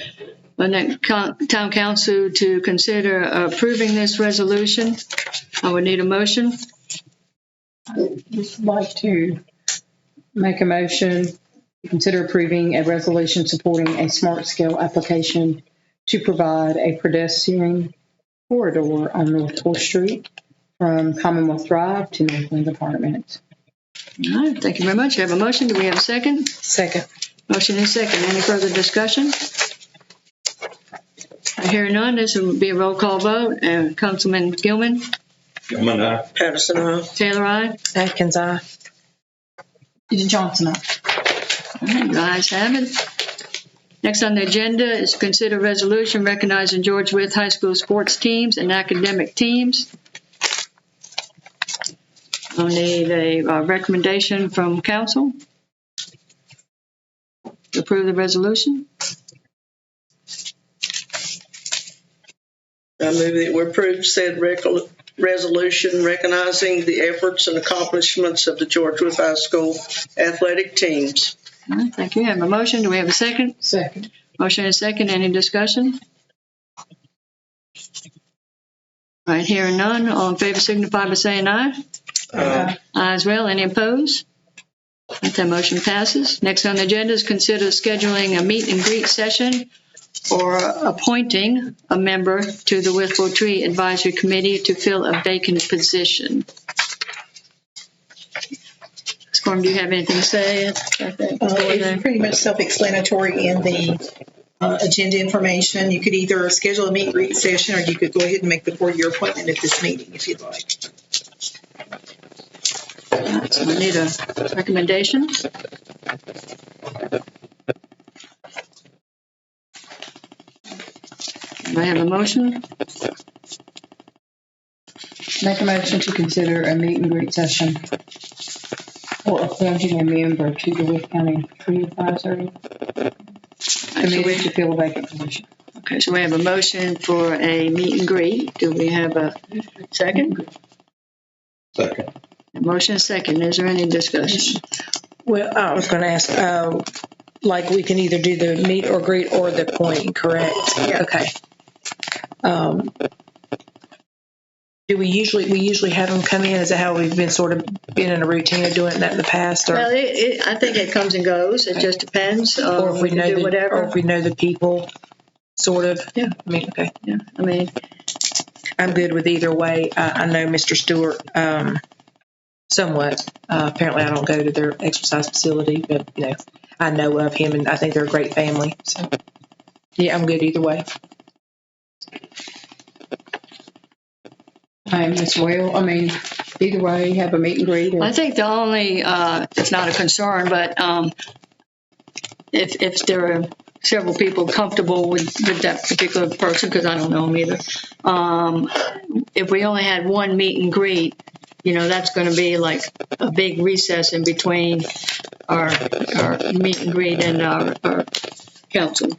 Speaker 1: The next town council to consider approving this resolution. I would need a motion.
Speaker 3: I'd just like to make a motion to consider approving a resolution supporting a smart scale application to provide a pedestrian corridor on North 4th Street from Commonwealth Drive to Northland Apartments.
Speaker 1: All right. Thank you very much. We have a motion. Do we have a second?
Speaker 3: Second.
Speaker 1: Motion is second. Any further discussion? I hear none. This will be a roll call vote. Councilman Gilman,
Speaker 4: Gilman, aye.
Speaker 2: Patterson, aye.
Speaker 1: Taylor, aye.
Speaker 2: Atkins, aye.
Speaker 3: Johnson.
Speaker 1: All right, the ayes have it. Next on the agenda is to consider resolution recognizing George Wythe High School sports teams and academic teams. I'll need a recommendation from council to approve the resolution.
Speaker 9: I move that we approve said resolution recognizing the efforts and accomplishments of the George Wythe High School athletic teams.
Speaker 1: All right, thank you. I have a motion. Do we have a second?
Speaker 3: Second.
Speaker 1: Motion is second. Any discussion? All right, hearing none. All in favor signify by saying aye. Aye as well. Any opposed? That motion passes. Next on the agenda is consider scheduling a meet and greet session or appointing a member to the Wytheville Tree Advisory Committee to fill a vacant position. Storm, do you have anything to say?
Speaker 10: It's pretty much self-explanatory in the agenda information. You could either schedule a meet and greet session, or you could go ahead and make the 4-year appointment at this meeting if you'd like.
Speaker 1: So we need a recommendation. Do I have a motion?
Speaker 3: Make a motion to consider a meet and greet session for appointing a member to the Wytheville County Tree Advisory Committee to fill a vacant position.
Speaker 1: Okay, so we have a motion for a meet and greet. Do we have a second?
Speaker 4: Second.
Speaker 1: A motion is second. Is there any discussion?
Speaker 2: Well, I was going to ask, like we can either do the meet or greet or the appointing, correct?
Speaker 10: Yeah.
Speaker 2: Okay. Do we usually have them come in? Is that how we've been sort of been in a routine of doing that in the past? Or,
Speaker 1: Well, I think it comes and goes. It just depends.
Speaker 2: or if we
Speaker 1: can
Speaker 2: know
Speaker 1: do whatever.
Speaker 2: or if we know the people, sort of.
Speaker 1: Yeah.
Speaker 2: I mean, okay.
Speaker 1: Yeah, I mean,
Speaker 2: I'm good with either way. I know Mr. Stewart somewhat. Apparently, I don't go to their exercise facility, but I know of him, and I think they're a great family. So, yeah, I'm good either way.
Speaker 3: I am as well. I mean, either way, have a meet and greet.
Speaker 1: I think the only, it's not a concern, but if there are several people comfortable with that particular person, because I don't know them either, if we only had one meet and greet, that's going to be like a big recess in between our meet and greet and our council.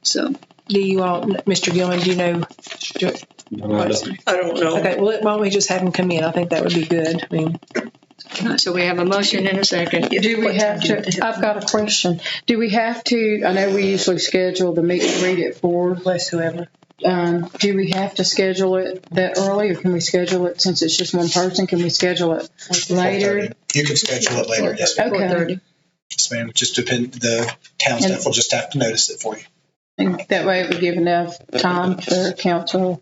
Speaker 1: So.
Speaker 2: Do you all, Mr. Gilman, do you know?
Speaker 9: I don't know.
Speaker 2: Okay, well, why don't we just have them come in? I think that would be good. I mean,
Speaker 1: So we have a motion and a second.
Speaker 3: Do we have to, I've got a question. Do we have to, I know we usually schedule the meet and greet at 4.
Speaker 2: bless whoever.
Speaker 3: Do we have to schedule it that early, or can we schedule it, since it's just one person, can we schedule it later?
Speaker 7: You can schedule it later, yes, ma'am.
Speaker 3: Okay.
Speaker 1: 4:30.
Speaker 7: Yes, ma'am. Just depend, the town staff will just have to notice it for you.
Speaker 3: And that way it would give enough time for Councilman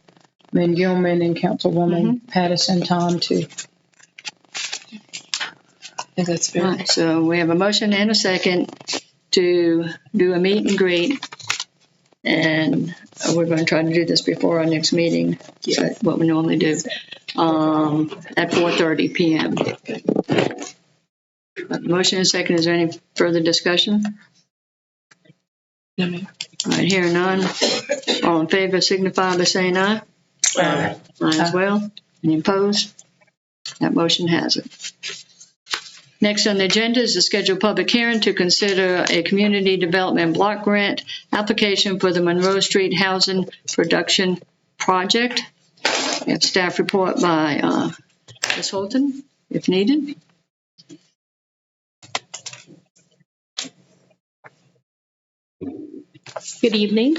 Speaker 3: Gilman and Councilwoman Pattison time to.
Speaker 2: I think that's fair.
Speaker 1: All right, so we have a motion and a second to do a meet and greet. And we're going to try to do this before our next meeting, what we normally do, at 4:30 p.m. Motion and second. Is there any further discussion?
Speaker 2: No, ma'am.
Speaker 1: All right, hearing none. All in favor signify by saying aye.
Speaker 9: Aye.
Speaker 1: Aye as well. Any opposed? That motion has it. Next on the agenda is the scheduled public hearing to consider a community development block grant application for the Monroe Street Housing Production Project. We have staff report by Ms. Holton, if needed.
Speaker 11: Good evening.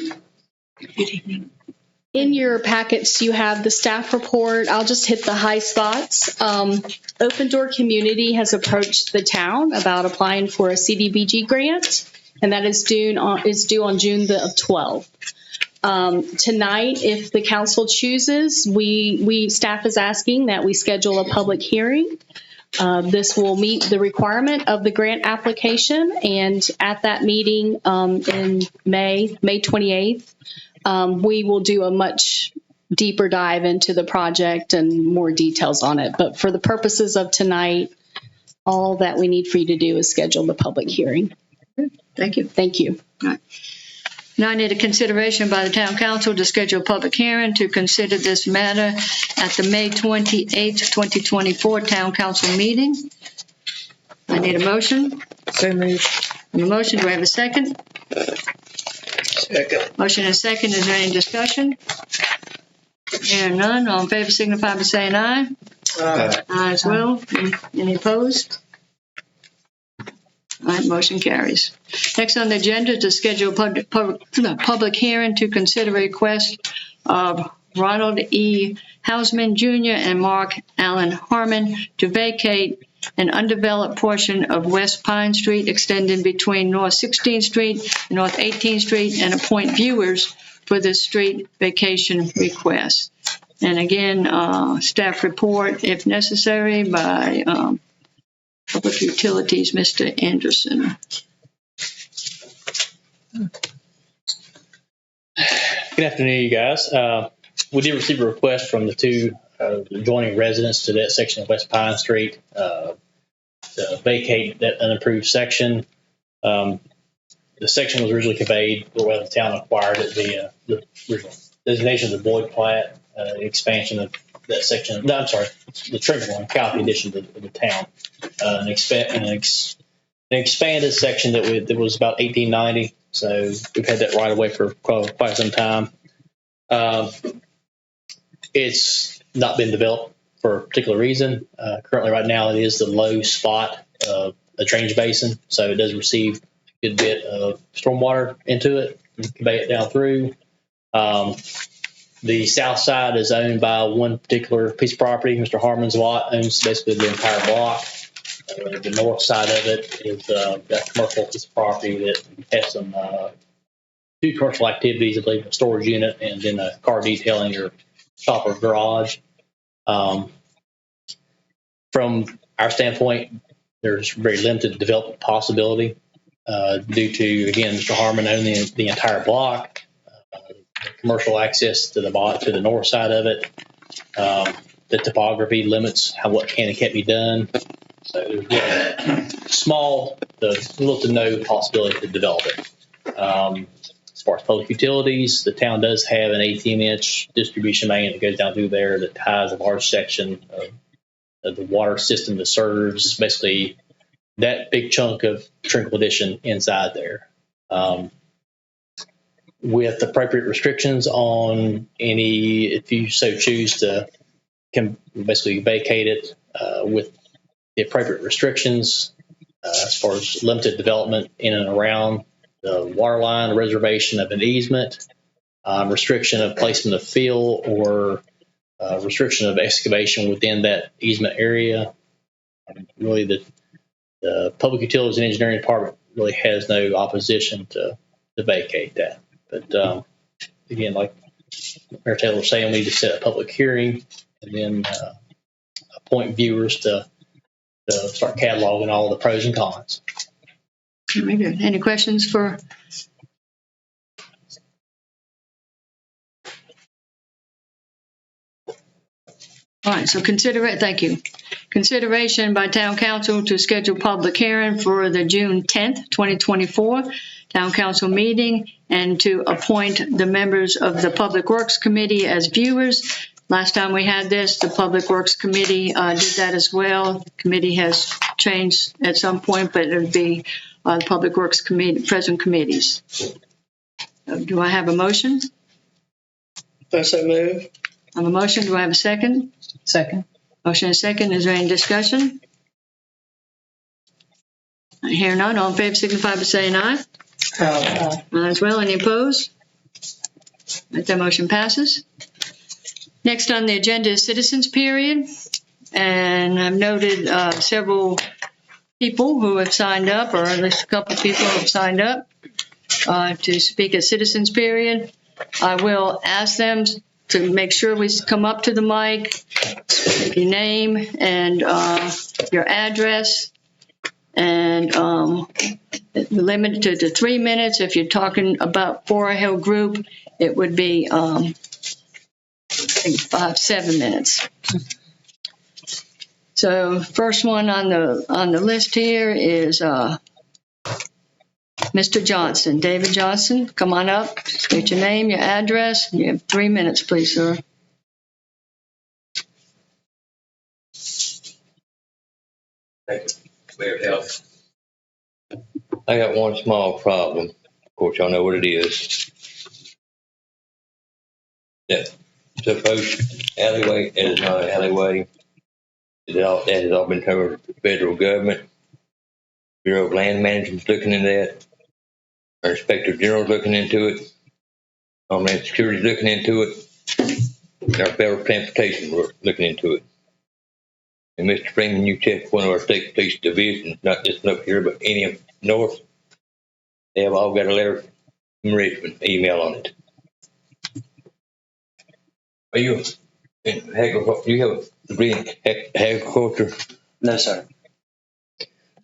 Speaker 1: Good evening.
Speaker 11: In your packets, you have the staff report. I'll just hit the high spots. Open Door Community has approached the town about applying for a CDBG grant, and that is due on June the 12th. Tonight, if the council chooses, staff is asking that we schedule a public hearing. This will meet the requirement of the grant application, and at that meeting in May 28th, we will do a much deeper dive into the project and more details on it. But for the purposes of tonight, all that we need for you to do is schedule the public hearing.
Speaker 1: Thank you.
Speaker 11: Thank you.
Speaker 1: All right. Now I need a consideration by the town council to schedule a public hearing to consider this matter at the May 28th, 2024 town council meeting. I need a motion.
Speaker 2: So moved.
Speaker 1: A motion, do I have a second?
Speaker 9: Second.
Speaker 1: Motion and second, is there any discussion? Hearing none, all in favor signify by saying aye.
Speaker 9: Aye.
Speaker 1: Aye as well. Any opposed? All right, motion carries. Next on the agenda is to schedule a public hearing to consider a request of Ronald E. Hausman Jr. and Mark Allen Harmon to vacate an undeveloped portion of West Pine Street extending between North 16th Street and North 18th Street, and appoint viewers for this street vacation request. And again, staff report, if necessary, by Public Utilities, Mr. Anderson.
Speaker 12: Good afternoon, you guys. We did receive a request from the two adjoining residents to that section of West Pine Street to vacate that unimproved section. The section was originally conveyed where the town acquired it via the original designation of the Boyd plat, expansion of that section. No, I'm sorry, the Trinket one, Calhoun addition to the town, an expanded section that was about 1890. So we've had that right away for quite some time. It's not been developed for a particular reason. Currently, right now, it is the low spot of a drainage basin, so it does receive a good bit of stormwater into it and convey it down through. The south side is owned by one particular piece of property. Mr. Harmon's lot owns basically the entire block. The north side of it is that commercial piece of property that has some two commercial activities, I believe, a storage unit and then a car detailing or shop or garage. From our standpoint, there's very limited development possibility due to, again, Mr. Harmon owning the entire block, commercial access to the north side of it. The topography limits what can and can't be done. So there's little to no possibility to develop it. As far as public utilities, the town does have an 18-inch distribution main that goes down through there that ties a large section of the water system that serves basically that big chunk of Trinket addition inside there. With appropriate restrictions on any, if you so choose to, can basically vacate it with the appropriate restrictions as far as limited development in and around the water line, reservation of an easement, restriction of placement of fill, or restriction of excavation within that easement area. Really, the Public Utilities and Engineering Department really has no opposition to vacate that. But again, like Mayor Taylor was saying, we need to set a public hearing and then appoint viewers to start cataloging all the pros and cons.
Speaker 1: Very good. Any questions for? All right, so thank you. Consideration by Town Council to schedule public hearing for the June 10th, 2024 Town Council meeting and to appoint the members of the Public Works Committee as viewers. Last time we had this, the Public Works Committee did that as well. The committee has changed at some point, but it would be the Public Works Committee, present committees. Do I have a motion?
Speaker 9: I so move.
Speaker 1: I have a motion. Do I have a second?
Speaker 3: Second.
Speaker 1: Motion and second. Is there any discussion? I hear none. All in favor signify by saying aye. Aye as well. Any opposed? That motion passes. Next on the agenda is citizens period. And I've noted several people who have signed up, or at least a couple of people who have signed up to speak at citizens period. I will ask them to make sure we come up to the mic, your name and your address, and limited to 3 minutes. If you're talking about Forest Hill Group, it would be I think 7 minutes. So first one on the list here is Mr. Johnson, David Johnson. Come on up, state your name, your address. You have 3 minutes, please, sir.
Speaker 13: Thank you, Mayor Help. I got one small problem. Of course, y'all know what it is. That supposed alleyway is not an alleyway. That has all been covered with the federal government. Bureau of Land Management's looking into that. Our Inspector General's looking into it. Homeland Security's looking into it. Our Federal Transportation we're looking into it. And Mr. Freeman, you check one of our state police divisions, not just up here, but any of north. They have all got a letter from Richmond, email on it. Are you in agriculture? You have a degree in agriculture?
Speaker 5: No, sir.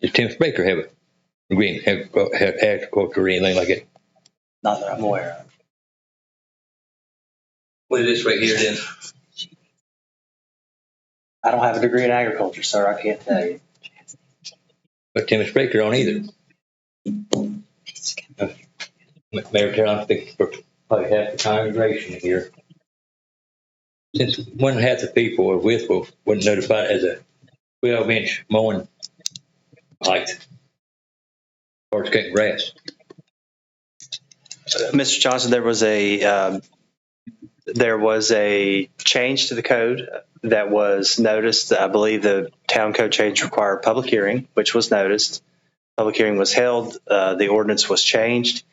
Speaker 13: Does Tim Spraker have a degree in agriculture or anything like it?
Speaker 5: Not that I'm aware of.
Speaker 13: What is this right here then?
Speaker 5: I don't have a degree in agriculture, sir. I can't tell you.
Speaker 13: But Tim Spraker don't either. Mayor Taylor, I'm speaking for probably half the congregation here. Since one half the people of Wytheville wasn't notified as a 12-inch mowing height or cutting grass.
Speaker 5: Mr. Johnson, there was a change to the code that was noticed. I believe the town code change required public hearing, which was noticed. Public hearing was held. The ordinance was changed.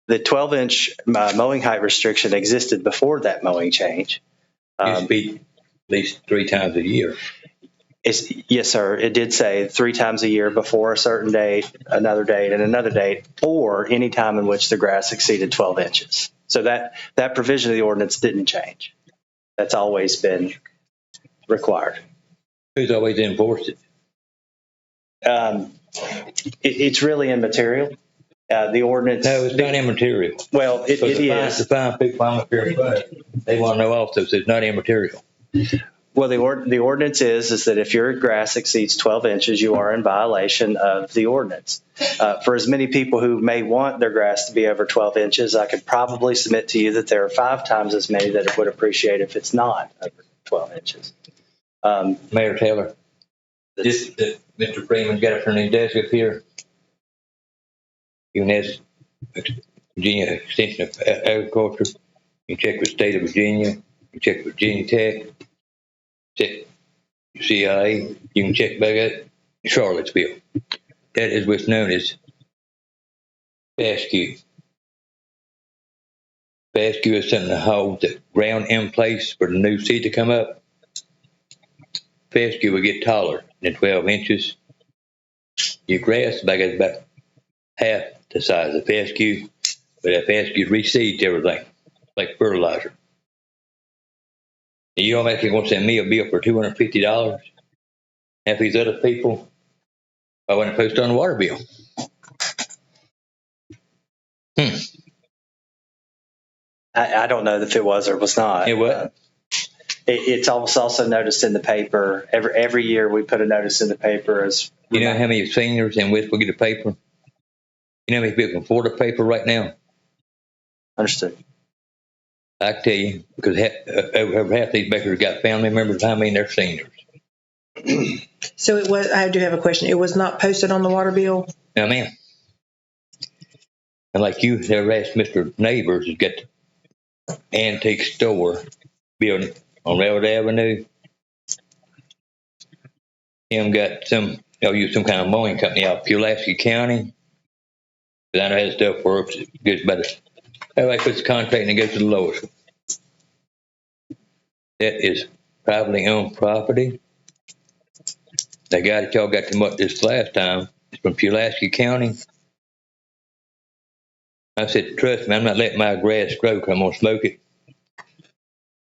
Speaker 5: The 12-inch mowing height restriction existed before that mowing change.
Speaker 13: Used to be at least 3 times a year.
Speaker 5: Yes, sir. It did say 3 times a year before a certain date, another date, and another date, or any time in which the grass exceeded 12 inches. So that provision of the ordinance didn't change. That's always been required.
Speaker 13: Who's always enforced it?
Speaker 5: It's really immaterial. The ordinance.
Speaker 13: No, it's not immaterial.
Speaker 5: Well, it is.
Speaker 13: The fine people I'm up here, they want to know also, so it's not immaterial.
Speaker 5: Well, the ordinance is that if your grass exceeds 12 inches, you are in violation of the ordinance. For as many people who may want their grass to be over 12 inches, I could probably submit to you that there are 5 times as many that would appreciate if it's not over 12 inches.
Speaker 13: Mayor Taylor, this Mr. Freeman got up on his desk up here. You can ask Virginia Extension of Agriculture. You can check with the state of Virginia. You can check with Virginia Tech. Check CIA. You can check back at Charlottesville. That is what's known as FASTQ. FASTQ is something that holds the ground in place for the new seed to come up. FASTQ will get taller than 12 inches. Your grass bag is about half the size of FASTQ, but that FASTQ reseeds everything like fertilizer. And you don't actually want to send me a bill for $250. Half these other people, I want to post on the water bill.
Speaker 5: I don't know if it was or was not.
Speaker 13: It what?
Speaker 5: It's also noticed in the paper. Every year we put a notice in the paper as.
Speaker 13: You know how many seniors in Wytheville get a paper? You know how many people can afford a paper right now?
Speaker 5: Understood.
Speaker 13: I can tell you, because over half these bakers got family members. I mean, they're seniors.
Speaker 10: So it was, I do have a question. It was not posted on the water bill?
Speaker 13: Now, ma'am. And like you never asked Mr. Neighbors, who's got the antique store building on Railroad Avenue. Him got they'll use some kind of mowing company out of Pulaski County. But I know how that stuff works. It goes by everybody puts a contract and it goes to the lowest. That is privately owned property. The guy that y'all got to muck this last time is from Pulaski County. I said, trust me, I'm not letting my grass grow because I'm going to smoke it.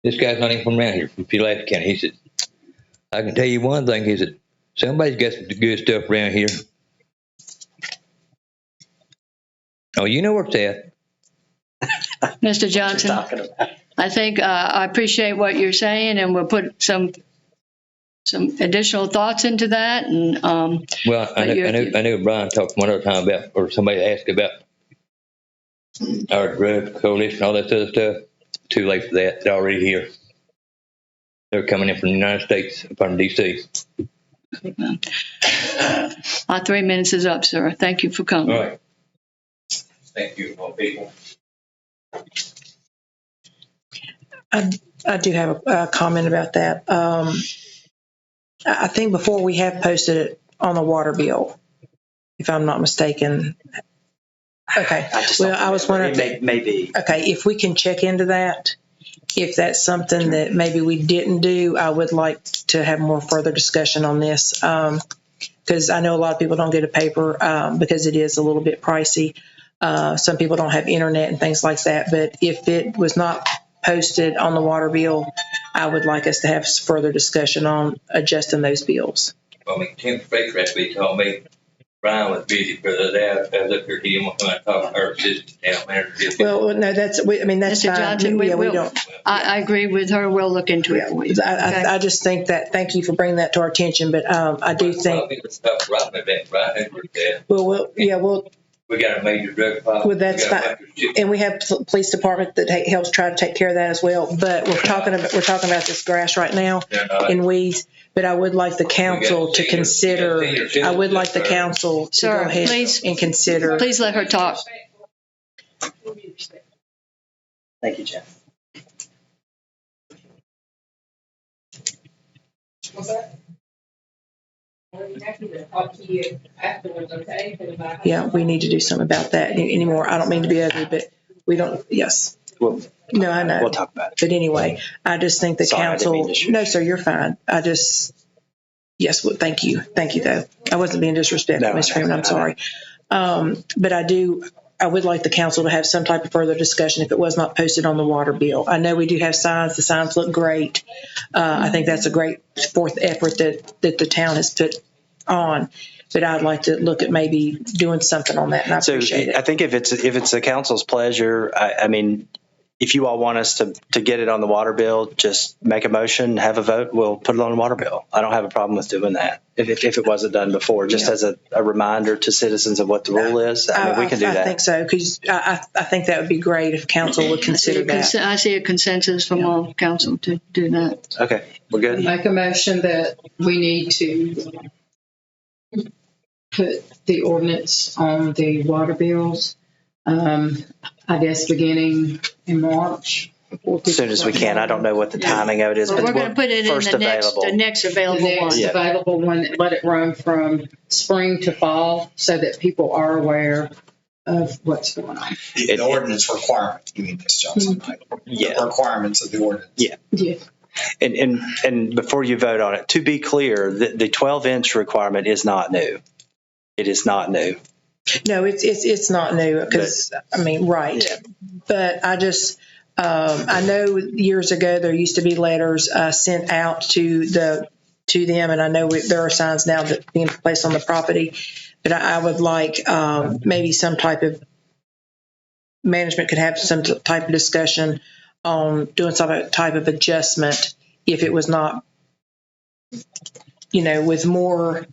Speaker 13: This guy's not even from around here, from Pulaski County. He said, I can tell you one thing. He said, somebody's got some good stuff around here. Oh, you know where it's at.
Speaker 1: Mr. Johnson, I think I appreciate what you're saying, and we'll put some additional thoughts into that. And
Speaker 13: well, I know Brian talked one other time about, or somebody asked about our drug coalition, all that other stuff. Too late for that. They're already here. They're coming in from the United States, from D.C.
Speaker 1: Our 3 minutes is up, sir. Thank you for coming.
Speaker 13: All right. Thank you, all people.
Speaker 10: I do have a comment about that. I think before we have posted it on the water bill, if I'm not mistaken. Okay. I was wondering.
Speaker 5: Maybe.
Speaker 10: Okay, if we can check into that, if that's something that maybe we didn't do, I would like to have more further discussion on this. Because I know a lot of people don't get a paper because it is a little bit pricey. Some people don't have internet and things like that. But if it was not posted on the water bill, I would like us to have further discussion on adjusting those bills.
Speaker 13: Well, I mean, Tim Spraker has to be telling me Brian was busy for the day. I looked at him when I talked to our assistant town manager.
Speaker 10: Well, no, that's
Speaker 1: Mr.
Speaker 10: fine.
Speaker 1: Johnson,
Speaker 10: Yeah, we
Speaker 1: we'll,
Speaker 10: don't.
Speaker 1: I agree with her. We'll look into it for you. Okay?
Speaker 10: I just think that, thank you for bringing that to our attention, but I do think,
Speaker 13: Stuff right with that, Brian.
Speaker 10: we'll,
Speaker 13: We got a major drug problem.
Speaker 10: well, that's fine. And we have police department that helps try to take care of that as well. But we're talking about this grass right now in weeds. But I would like the council to consider, I would like the council to go
Speaker 1: Sir,
Speaker 10: ahead
Speaker 1: please.
Speaker 10: and consider.
Speaker 1: Please let her talk.
Speaker 5: Thank you, Jeff.
Speaker 10: Yeah, we need to do something about that anymore. I don't mean to be ugly, but we don't, yes.
Speaker 5: We'll
Speaker 10: No, I know.
Speaker 5: talk about it.
Speaker 10: But anyway, I just think the
Speaker 5: Sorry, I didn't mean
Speaker 10: council,
Speaker 5: to shoot.
Speaker 10: no, sir, you're fine. Yes, well, thank you. Thank you, though. I wasn't being disrespectful,
Speaker 5: No,
Speaker 10: Ms. Freeman, I'm sorry. But I would like the council to have some type of further discussion if it was not posted on the water bill. I know we do have signs. The signs look great. I think that's a great fourth effort that the town has put on. But I'd like to look at maybe doing something on that, and I appreciate
Speaker 5: I
Speaker 10: it.
Speaker 5: think if it's the council's pleasure, I mean, if you all want us to get it on the water bill, just make a motion, have a vote. We'll put it on the water bill. I don't have a problem with doing that. If it wasn't done before, just as a reminder to citizens of what the rule is. I mean, we can do
Speaker 10: I
Speaker 5: that.
Speaker 10: think so, because I think that would be great if council would consider that.
Speaker 1: I see a consensus from all council to do that.
Speaker 5: Okay, we're good.
Speaker 3: Make a motion that we need to put the ordinance on the water bills, I guess beginning in March.
Speaker 5: As soon as we can. I don't know what the timing of it is,
Speaker 1: But
Speaker 5: but
Speaker 1: we're going to put it in
Speaker 5: first
Speaker 1: the next
Speaker 3: The
Speaker 1: available
Speaker 3: next
Speaker 1: one.
Speaker 5: Yeah.
Speaker 3: available one, let it run from spring to fall so that people are aware of what's going on.
Speaker 7: The ordinance requirement, you mean, Ms. Johnson, right?
Speaker 5: Yeah.
Speaker 7: The requirements of the ordinance.
Speaker 5: Yeah.
Speaker 3: Yeah.
Speaker 5: And before you vote on it, to be clear, the 12-inch requirement is not new. It is not new.
Speaker 10: No, it's not new because, I mean, right.
Speaker 5: Yeah.
Speaker 10: But I just, I know years ago there used to be letters sent out to them, and I know there are signs now that being placed on the property. But I would like maybe some type of management could have some type of discussion on doing some type of adjustment if it was not, with more.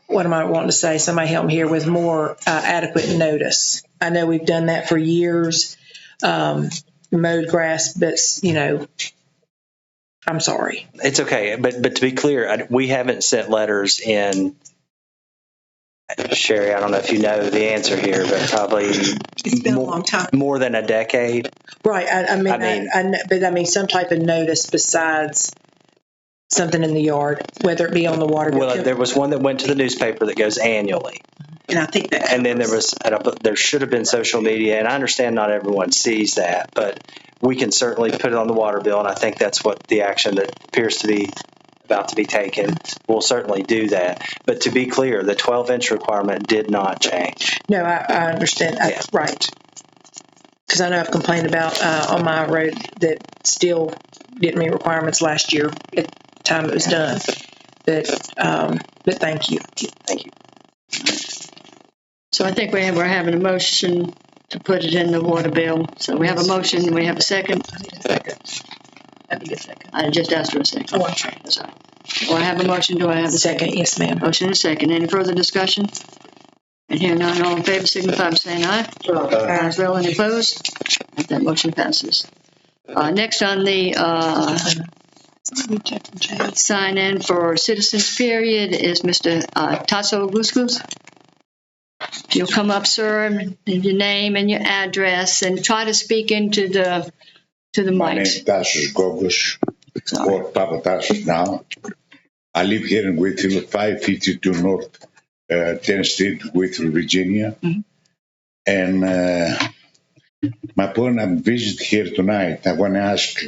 Speaker 10: What am I wanting to say? Somebody help me here, with more adequate notice. I know we've done that for years, mowed grass, but I'm sorry.
Speaker 5: It's okay, but to be clear, we haven't sent letters in. Sherry, I don't know if you know the answer here, but probably
Speaker 10: It's been a long time.
Speaker 5: More than a decade.
Speaker 10: Right. I mean, some type of notice besides something in the yard, whether it be on the water bill.
Speaker 5: Well, there was one that went to the newspaper that goes annually.
Speaker 10: And I think that.
Speaker 5: And then there should have been social media, and I understand not everyone sees that, but we can certainly put it on the water bill, and I think that's what the action that appears to be about to be taken. We'll certainly do that. But to be clear, the 12-inch requirement did not change.
Speaker 10: No, I understand.
Speaker 5: Yeah.
Speaker 10: Right. Because I know I've complained about on my road that still didn't meet requirements last year at the time it was done. But thank you.
Speaker 5: Thank you.
Speaker 1: So I think we're having a motion to put it in the water bill. So we have a motion. We have a second.
Speaker 10: That'd be a second.
Speaker 1: I just asked for a second.
Speaker 10: Oh, I'm sorry.
Speaker 1: Sorry. Do I have a motion? Do I have a second?
Speaker 10: Second, yes, ma'am.
Speaker 1: Motion and a second. Any further discussion? And hearing none, all in favor signify by saying aye. Aye as well. Any opposed? That motion passes. Next on the sign in for citizens period is Mr. Tasso Guskus. You'll come up, sir, and your name and your address, and try to speak into the
Speaker 14: My name
Speaker 1: mic.
Speaker 14: is Tassos Gogos, or Papa Tassos now. I live here in Wytheville, 552 North 10th Street, Wytheville, Virginia.
Speaker 1: Mhm.
Speaker 14: And my point, I'm visiting here tonight. I want to ask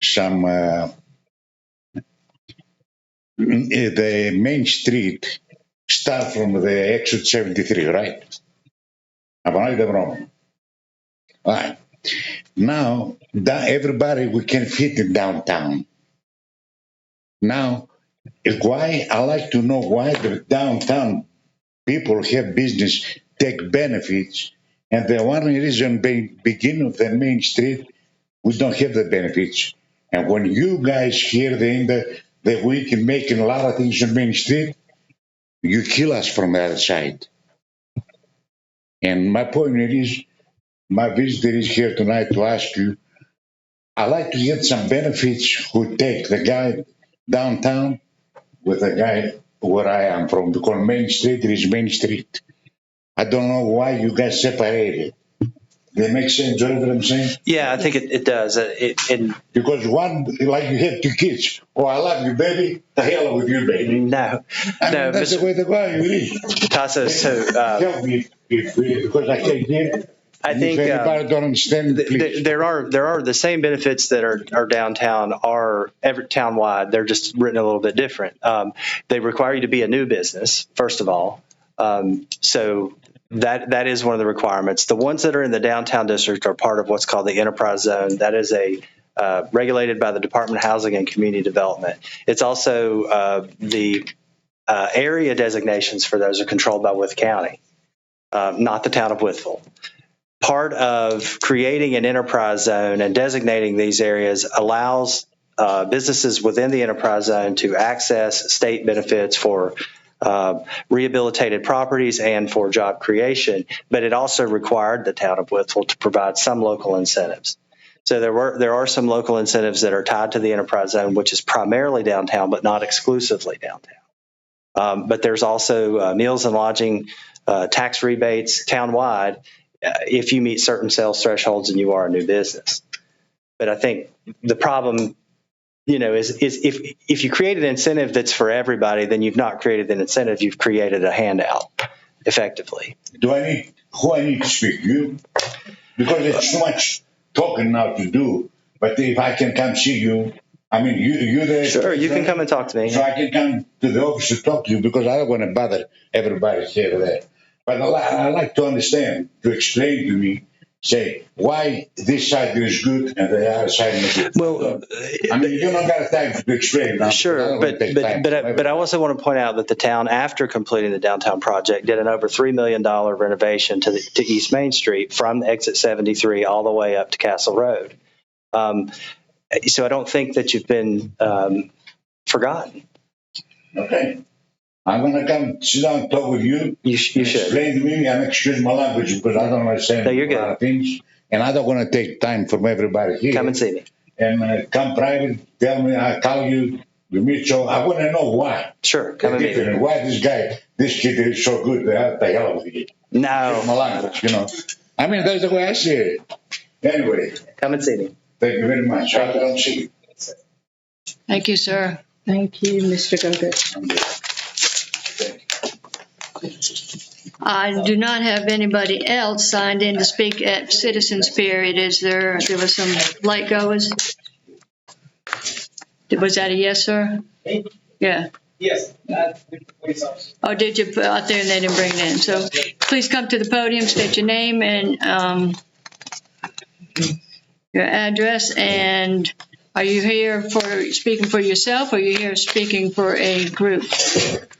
Speaker 14: some, the main street start from the exit 73, right? Am I right or wrong? Right. Now, everybody, we can fit in downtown. Now, why I like to know why the downtown people have business take benefits, and the one reason beginning of the main street, we don't have the benefits. And when you guys hear that we can make a lot of things on Main Street, you kill us from the other side. And my point is, my visitor is here tonight to ask you, I like to get some benefits who take the guy downtown with the guy where I am from, because Main Street is Main Street. I don't know why you guys separated. They make sense, you know what I'm saying?
Speaker 5: Yeah, I think it does.
Speaker 14: Because one, like you have two kids. Oh, I love you, baby. The hell with you, baby.
Speaker 5: No,
Speaker 14: I
Speaker 5: no,
Speaker 14: mean, that's the way to go. You really
Speaker 5: Tasso, so
Speaker 14: help me because I can't hear.
Speaker 5: I think
Speaker 14: if anybody don't understand, please.
Speaker 5: there are the same benefits that are downtown are town-wide. They're just written a little bit different. They require you to be a new business, first of all. So that is one of the requirements. The ones that are in the downtown district are part of what's called the enterprise zone. That is regulated by the Department of Housing and Community Development. It's also the area designations for those are controlled by Wythe County, not the town of Wytheville. Part of creating an enterprise zone and designating these areas allows businesses within the enterprise zone to access state benefits for rehabilitated properties and for job creation, but it also required the town of Wytheville to provide some local incentives. So there are some local incentives that are tied to the enterprise zone, which is primarily downtown, but not exclusively downtown. But there's also meals and lodging, tax rebates townwide if you meet certain sales thresholds and you are a new business. But I think the problem, is if you create an incentive that's for everybody, then you've not created an incentive, you've created a handout, effectively.
Speaker 14: Who I need to speak? You? Because there's so much talking now to do. But if I can come see you, I mean, you there.
Speaker 5: Sure, you can come and talk to me.
Speaker 14: So I can come to the office to talk to you because I don't want to bother everybody here there. But I like to understand, to explain to me, say, why this side is good and the other side is good.
Speaker 5: Well,
Speaker 14: I mean, you don't got time to explain now.
Speaker 5: Sure, but I also want to point out that the town, after completing the downtown project, did an over $3 million renovation to East Main Street from exit 73 all the way up to Castle Road. So I don't think that you've been forgotten.
Speaker 14: Okay. I'm going to come sit down and talk with you.
Speaker 5: You should.
Speaker 14: Explain to me and excuse my language because I don't understand
Speaker 5: a
Speaker 14: lot of things. And I don't want to take time from everybody here.
Speaker 5: Come and see me.
Speaker 14: And come private, tell me, I call you, we meet. So I want to know why.
Speaker 5: Sure, come and meet me.
Speaker 14: Why this kid is so good, they have the hell of it.
Speaker 5: No.
Speaker 14: My language, I mean, that's the way I see it. Anyway.
Speaker 5: Come and see me.
Speaker 14: Thank you very much. I don't see you.
Speaker 1: Thank you, sir.
Speaker 3: Thank you, Mr. Goggett.
Speaker 1: I do not have anybody else signed in to speak at citizens period. There was some light goers? Was that a yes, sir? Yeah.
Speaker 15: Yes.
Speaker 1: Oh, did you put out there and they didn't bring it in? So please come to the podium, state your name and your address, and are you here for speaking for yourself or are you here speaking for a group?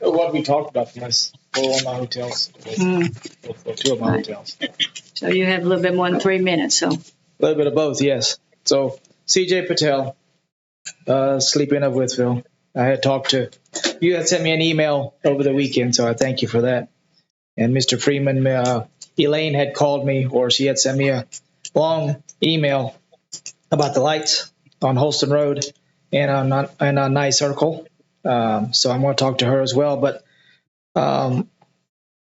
Speaker 15: What we talked about tonight for one of my hotels, for two of my hotels.
Speaker 1: So you have a little bit more than 3 minutes. So
Speaker 15: a little bit of both, yes. So CJ Patel, Sleep Inn of Wytheville. I had talked to you. Had sent me an email over the weekend, so I thank you for that. And Mr. Freeman, Elaine had called me, or she had sent me a long email about the lights on Holston Road and on Nye Circle. So I'm going to talk to her as well. But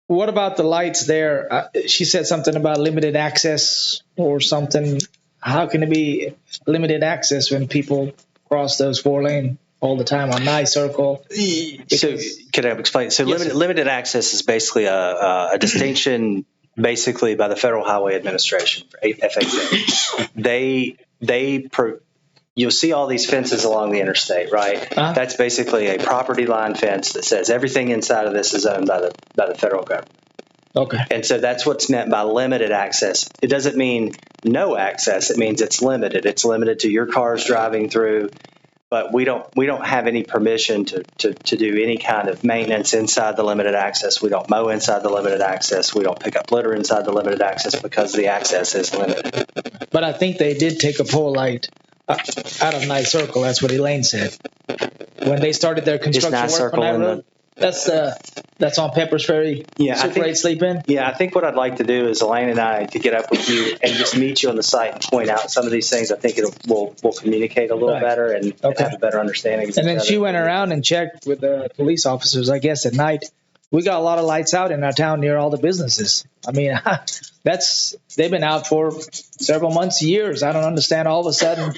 Speaker 15: what about the lights there? She said something about limited access or something. How can it be limited access when people cross those 4 lane all the time on Nye Circle?
Speaker 5: So can I explain? So yes, limited access is basically a distinction basically by the Federal Highway Administration, FHA. You'll see all these fences along the interstate, right? Uh-huh. That's basically a property line fence that says everything inside of this is owned by the federal government.
Speaker 15: Okay.
Speaker 5: And so that's what's meant by limited access. It doesn't mean no access. It means it's limited. It's limited to your cars driving through. but we don't have any permission to do any kind of maintenance inside the limited access. We don't mow inside the limited access. We don't pick up litter inside the limited access because the access is limited.
Speaker 15: But I think they did take a pole light out of Night Circle. That's what Elaine said. When they started their construction
Speaker 5: Night
Speaker 15: work
Speaker 5: Circle
Speaker 15: on that
Speaker 5: in
Speaker 15: road, that's on Pepper's Ferry.
Speaker 5: Yeah,
Speaker 15: Super 8 sleep in.
Speaker 5: Yeah, I think what I'd like to do is Elaine and I to get up with you and just meet you on the site and point out some of these things. I think we'll communicate a little
Speaker 15: Right.
Speaker 5: better and have a better understanding. Of
Speaker 15: And
Speaker 5: each
Speaker 15: then
Speaker 5: other.
Speaker 15: she went around and checked with the police officers, I guess, at night. We got a lot of lights out in our town near all the businesses. I mean, they've been out for several months, years. I don't understand. All of a sudden,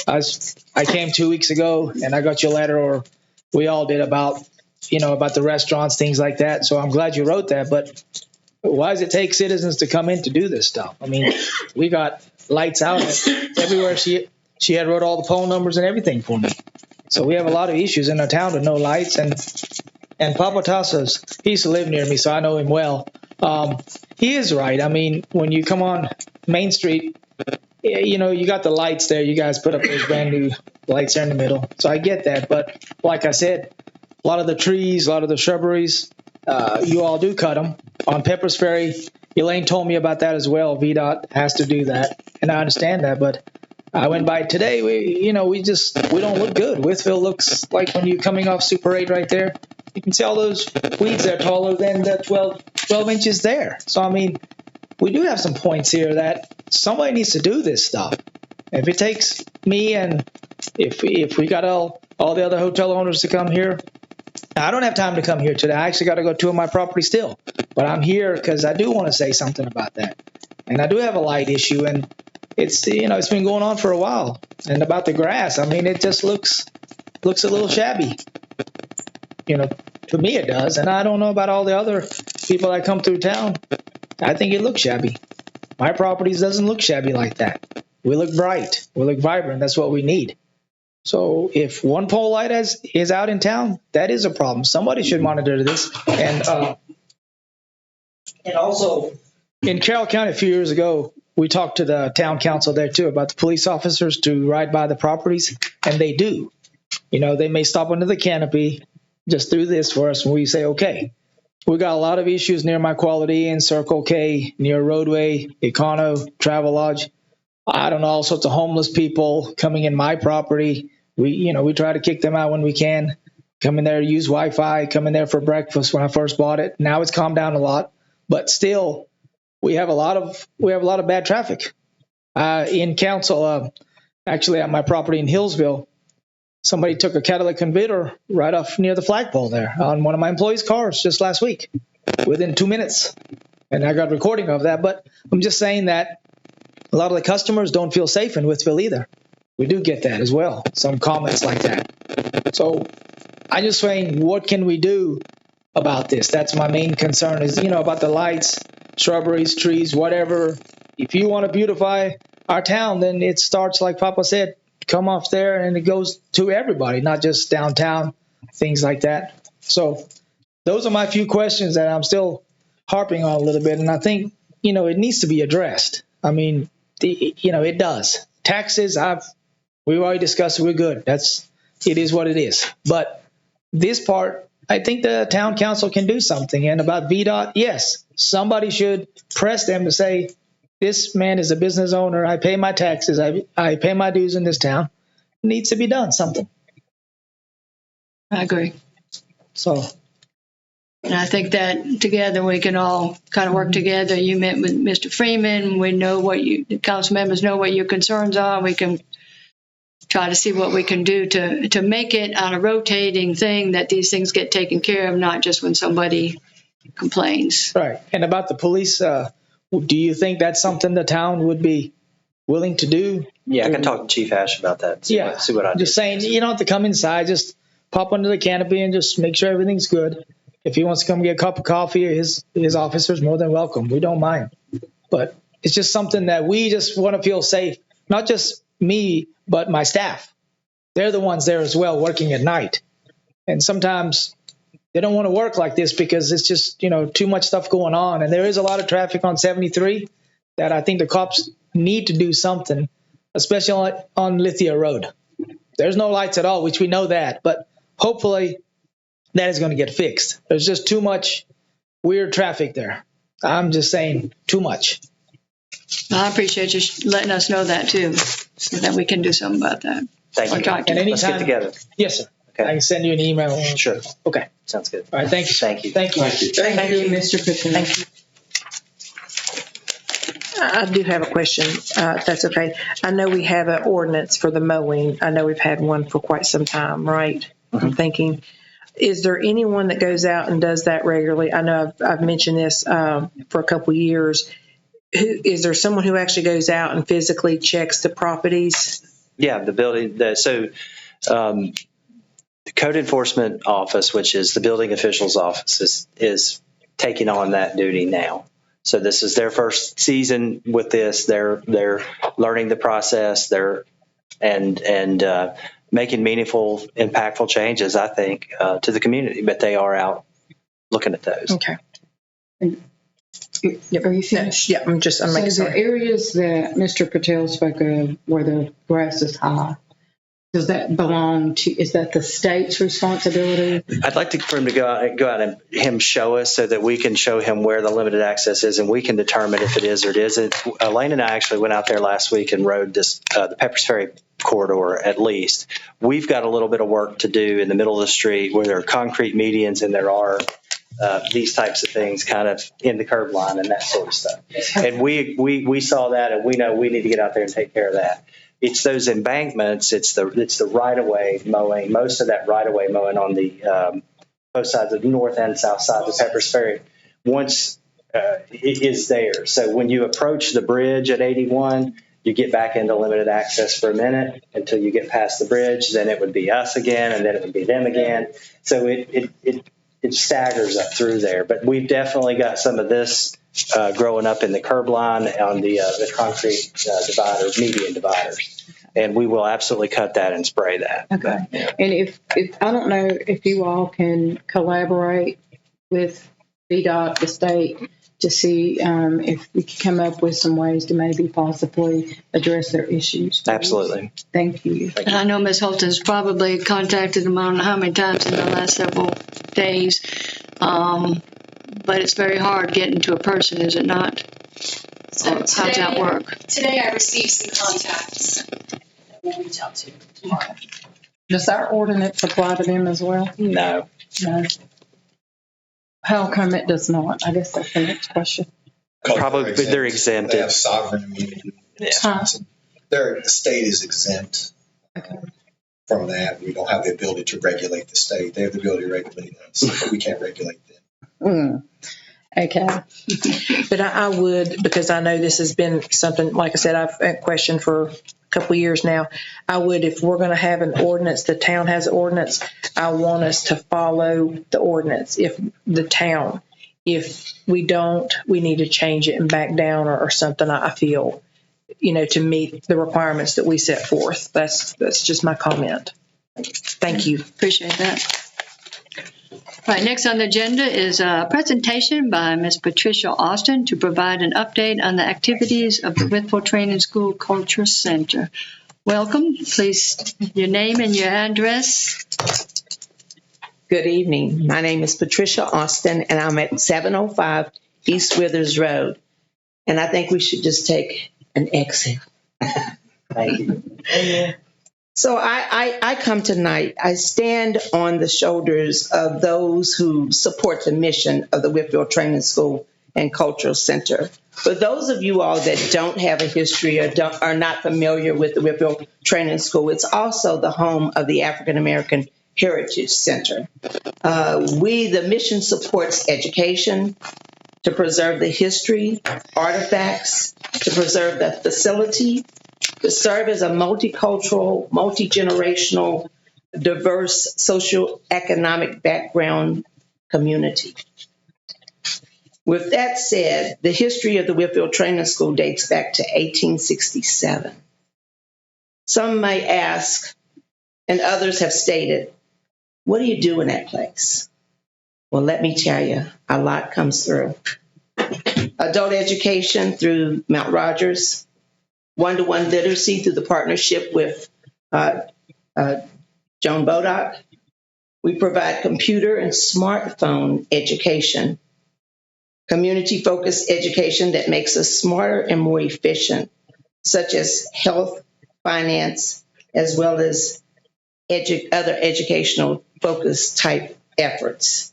Speaker 15: I came 2 weeks ago and I got your letter, or we all did, about the restaurants, things like that. So I'm glad you wrote that. But why does it take citizens to come in to do this stuff? I mean, we got lights out everywhere. She had wrote all the phone numbers and everything for me. So we have a lot of issues in our town with no lights. And Papa Tassos, he used to live near me, so I know him well. He is right. I mean, when you come on Main Street, you got the lights there. You guys put up those brand new lights there in the middle. So I get that. But like I said, a lot of the trees, a lot of the shrubberies, you all do cut them. On Pepper's Ferry, Elaine told me about that as well. VDOT has to do that, and I understand that. But I went by today. We don't look good. Wytheville looks like when you're coming off Super 8 right there. You can see all those weeds there taller than the 12 inches there. So, I mean, we do have some points here that somebody needs to do this stuff. If it takes me, and if we got all the other hotel owners to come here, I don't have time to come here today. I actually got to go tour my property still. But I'm here because I do want to say something about that. And I do have a light issue, and it's been going on for a while. And about the grass, I mean, it just looks a little shabby. To me it does. And I don't know about all the other people that come through town. I think it looks shabby. My properties doesn't look shabby like that. We look bright. We look vibrant. That's what we need. So if one pole light is out in town, that is a problem. Somebody should monitor this. And also, in Carroll County a few years ago, we talked to the town council there too about the police officers to ride by the properties, and they do. They may stop under the canopy, just do this for us, and we say, okay. We got a lot of issues near my Quality Inn, Circle K, near Roadway, Econo, Travelodge. I don't know, all sorts of homeless people coming in my property. We try to kick them out when we can. Come in there, use Wi-Fi, come in there for breakfast when I first bought it. Now it's calmed down a lot, but still, we have a lot of bad traffic. In council, actually at my property in Hillsville, somebody took a catalytic converter right off near the flagpole there on one of my employees' cars just last week, within 2 minutes. And I got a recording of that. But I'm just saying that a lot of the customers don't feel safe in Wytheville either. We do get that as well, some comments like that. So I'm just saying, what can we do about this? That's my main concern is, about the lights, shrubberies, trees, whatever. If you want to beautify our town, then it starts, like Papa said, come off there and it goes to everybody, not just downtown, things like that. So those are my few questions that I'm still harping on a little bit. And I think, it needs to be addressed. I mean, it does. Taxes, we've already discussed it. We're good. It is what it is. But this part, I think the town council can do something. And about VDOT, yes, somebody should press them to say, this man is a business owner. I pay my taxes. I pay my dues in this town. It needs to be done, something.
Speaker 1: I agree.
Speaker 15: So,
Speaker 1: and I think that together we can all kind of work together. You met with Mr. Freeman. We know the council members know what your concerns are. We can try to see what we can do to make it on a rotating thing that these things get taken care of, not just when somebody complains.
Speaker 15: Right. And about the police, do you think that's something the town would be willing to do?
Speaker 5: Yeah, I can talk to Chief Ash about that. See what I do.
Speaker 15: Just saying, you don't have to come inside. Just pop under the canopy and just make sure everything's good. If he wants to come get a cup of coffee, his officer's more than welcome. We don't mind. But it's just something that we just want to feel safe. Not just me, but my staff. They're the ones there as well, working at night. And sometimes they don't want to work like this because it's just, too much stuff going on. And there is a lot of traffic on 73 that I think the cops need to do something, especially on Lithia Road. there's no lights at all, which we know that, but hopefully that is going to get fixed. There's just too much weird traffic there. I'm just saying, too much.
Speaker 1: I appreciate you letting us know that too, so that we can do something about that.
Speaker 5: Thank
Speaker 1: Or
Speaker 5: you.
Speaker 1: talk to
Speaker 15: And
Speaker 1: you.
Speaker 5: Let's get together.
Speaker 15: Yes, sir.
Speaker 5: Okay.
Speaker 15: I can send you an email.
Speaker 5: Sure.
Speaker 15: Okay.
Speaker 5: Sounds good.
Speaker 15: All right. Thank you.
Speaker 5: Thank you.
Speaker 15: Thank you.
Speaker 3: Thank you, Mr. Patel.
Speaker 10: Thank you. I do have a question, if that's okay. I know we have an ordinance for the mowing. I know we've had one for quite some time, right? I'm thinking, is there anyone that goes out and does that regularly? I know I've mentioned this for a couple years. Is there someone who actually goes out and physically checks the properties?
Speaker 5: Yeah, the building. The code enforcement office, which is the building official's office, is taking on that duty now. So this is their first season with this. They're learning the process. They're making meaningful, impactful changes, I think, to the community. But they are out looking at those.
Speaker 10: Okay.
Speaker 3: Are you finished?
Speaker 10: Yeah, I'm making
Speaker 3: So the
Speaker 10: sorry.
Speaker 3: areas that Mr. Patel spoke of where the grass is high, does that belong to, is that the state's responsibility?
Speaker 5: I'd like for him to go out and him show us so that we can show him where the limited access is and we can determine if it is or it isn't. Lane and I actually went out there last week and rode the Peppers Ferry corridor at least. We've got a little bit of work to do in the middle of the street where there are concrete medians and there are these types of things kind of in the curb line and that sort of stuff. And we saw that and we know we need to get out there and take care of that. It's those embankments. It's the right of way mowing. Most of that right of way mowing on the both sides of the north and south side of the Peppers Ferry. Once it is there. So when you approach the bridge at 81, you get back into limited access for a minute until you get past the bridge. Then it would be us again, and then it would be them again. So it staggers up through there. But we've definitely got some of this growing up in the curb line on the concrete dividers, median dividers. And we will absolutely cut that and spray that.
Speaker 3: Okay. And if I don't know if you all can collaborate with VDOT, the state, to see if we can come up with some ways to maybe possibly address their issues.
Speaker 5: Absolutely.
Speaker 3: Thank you.
Speaker 1: And I know Ms. Holton's probably contacted them, I don't know how many times in the last several days. But it's very hard getting to a person, is it not? So how's that work?
Speaker 11: Today I received some contacts that we'll reach out to tomorrow.
Speaker 3: Does our ordinance apply to them as well?
Speaker 5: No.
Speaker 3: No. How come it does not? I guess that's the next question.
Speaker 5: Probably they're exempted.
Speaker 7: They have sovereign immunity.
Speaker 5: Yeah.
Speaker 7: The state is exempt from that. We don't have the ability to regulate the state. They have the ability to regulate us, but we can't regulate them.
Speaker 3: Okay.
Speaker 10: But I would, because I know this has been something, like I said, I've questioned for a couple of years now. I would, if we're going to have an ordinance, the town has an ordinance, I want us to follow the ordinance. If we don't, we need to change it and back down or something, I feel, to meet the requirements that we set forth. That's just my comment. Thank you.
Speaker 1: Appreciate that. All right, next on the agenda is a presentation by Ms. Patricia Austin to provide an update on the activities of the Wytheville Training School Culture Center. Welcome. Please, your name and your address.
Speaker 16: Good evening. My name is Patricia Austin, and I'm at 705 East Withers Road. And I think we should just take an exhale.
Speaker 5: Thank you.
Speaker 16: So I come tonight, I stand on the shoulders of those who support the mission of the Wytheville Training School and Cultural Center. For those of you all that don't have a history or are not familiar with the Wytheville Training School, it's also the home of the African American Heritage Center. The mission supports education, to preserve the history, artifacts, to preserve the facility, to serve as a multicultural, multi-generational, diverse socioeconomic background community. With that said, the history of the Wytheville Training School dates back to 1867. Some may ask, and others have stated, what do you do in that place? Well, let me tell you, a lot comes through. Adult education through Mount Rogers, one-to-one literacy through the partnership with Joan Bodock. We provide computer and smartphone education, community-focused education that makes us smarter and more efficient, such as health, finance, as well as other educational focus type efforts.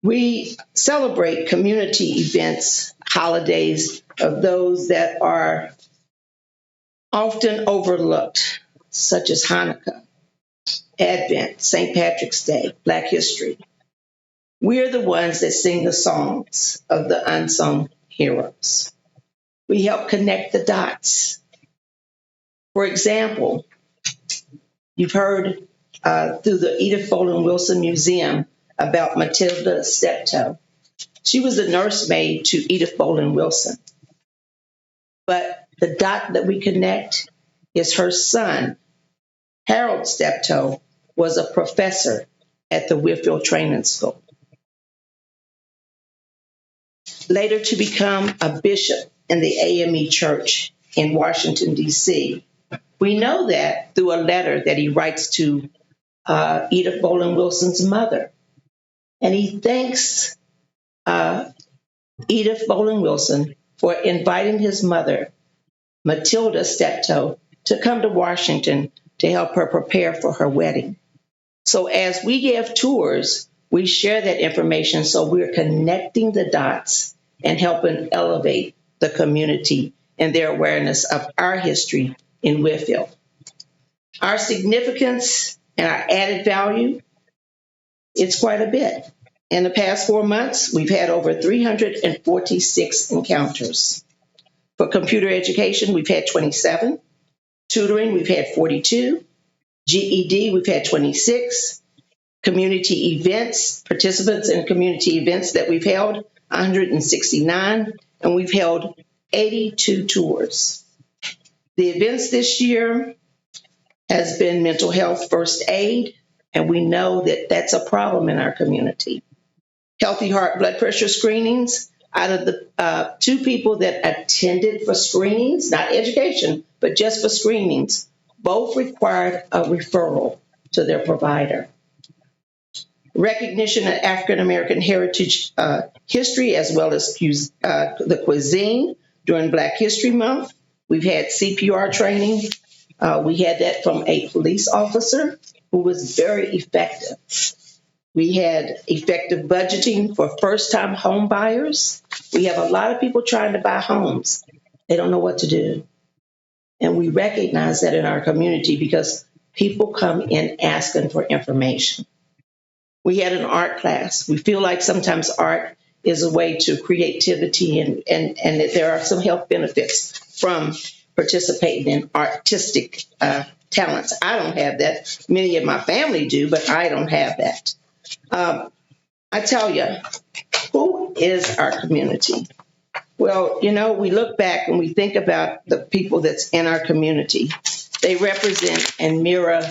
Speaker 16: We celebrate community events, holidays of those that are often overlooked, such as Hanukkah, Advent, St. Patrick's Day, Black History. We're the ones that sing the songs of the unsung heroes. We help connect the dots. For example, you've heard through the Edith Bolin Wilson Museum about Matilda Steptoe. She was a nursemaid to Edith Bolin Wilson. But the dot that we connect is her son, Harold Steptoe, was a professor at the Wytheville Training School. Later to become a bishop in the AME Church in Washington, D.C. We know that through a letter that he writes to Edith Bolin Wilson's mother. And he thanks Edith Bolin Wilson for inviting his mother, Matilda Steptoe, to come to Washington to help her prepare for her wedding. So as we give tours, we share that information so we're connecting the dots and helping elevate the community and their awareness of our history in Wytheville. Our significance and our added value, it's quite a bit. In the past 4 months, we've had over 346 encounters. For computer education, we've had 27. Tutoring, we've had 42. GED, we've had 26. Community events, participants in community events that we've held, 169. And we've held 82 tours. The events this year has been mental health first aid, and we know that that's a problem in our community. Healthy heart blood pressure screenings. Out of the 2 people that attended for screenings, not education, but just for screenings, both required a referral to their provider. Recognition of African American heritage history, as well as the cuisine during Black History Month. We've had CPR training. We had that from a police officer who was very effective. We had effective budgeting for first-time home buyers. We have a lot of people trying to buy homes. They don't know what to do. And we recognize that in our community because people come in asking for information. We had an art class. We feel like sometimes art is a way to creativity and that there are some health benefits from participating in artistic talents. I don't have that. Many of my family do, but I don't have that. I tell you, who is our community? Well, we look back and we think about the people that's in our community. They represent and mirror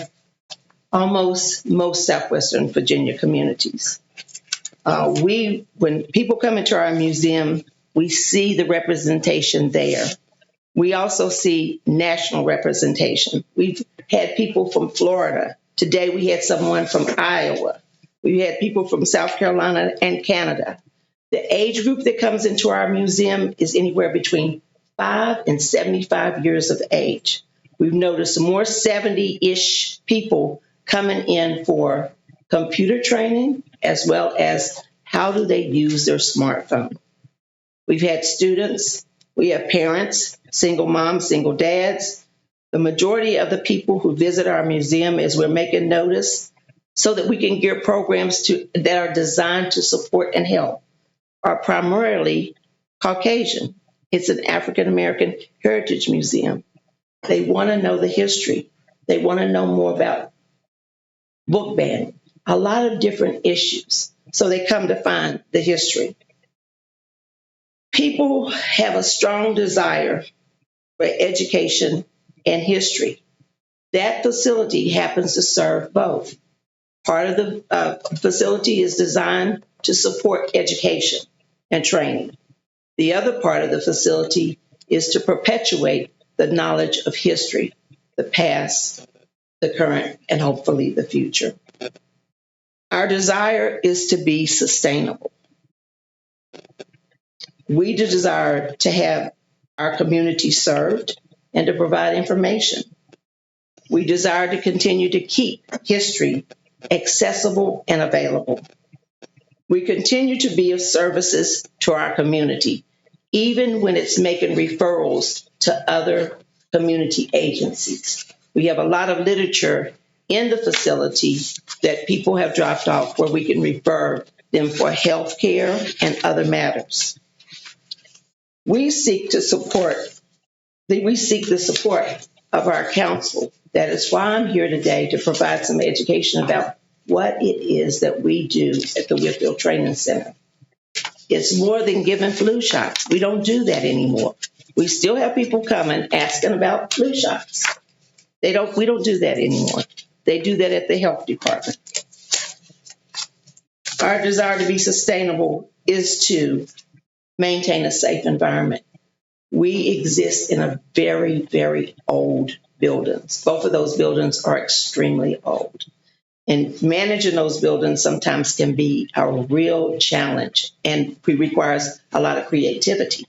Speaker 16: almost most Southwestern Virginia communities. When people come into our museum, we see the representation there. We also see national representation. We've had people from Florida. Today we had someone from Iowa. We had people from South Carolina and Canada. The age group that comes into our museum is anywhere between 5 and 75 years of age. We've noticed more 70-ish people coming in for computer training, as well as how do they use their smartphone. We've had students, we have parents, single moms, single dads. The majority of the people who visit our museum, as we're making notice, so that we can gear programs that are designed to support and help, are primarily Caucasian. It's an African American Heritage Museum. They want to know the history. They want to know more about book banning, a lot of different issues. So they come to find the history. People have a strong desire for education and history. That facility happens to serve both. Part of the facility is designed to support education and training. The other part of the facility is to perpetuate the knowledge of history, the past, the current, and hopefully the future. Our desire is to be sustainable. We desire to have our community served and to provide information. We desire to continue to keep history accessible and available. We continue to be of services to our community, even when it's making referrals to other community agencies. We have a lot of literature in the facility that people have dropped off where we can refer them for health care and other matters. We seek the support of our council. That is why I'm here today, to provide some education about what it is that we do at the Wytheville Training Center. It's more than giving flu shots. We don't do that anymore. We still have people coming asking about flu shots. We don't do that anymore. They do that at the health department. Our desire to be sustainable is to maintain a safe environment. We exist in a very, very old buildings. Both of those buildings are extremely old. And managing those buildings sometimes can be a real challenge and requires a lot of creativity.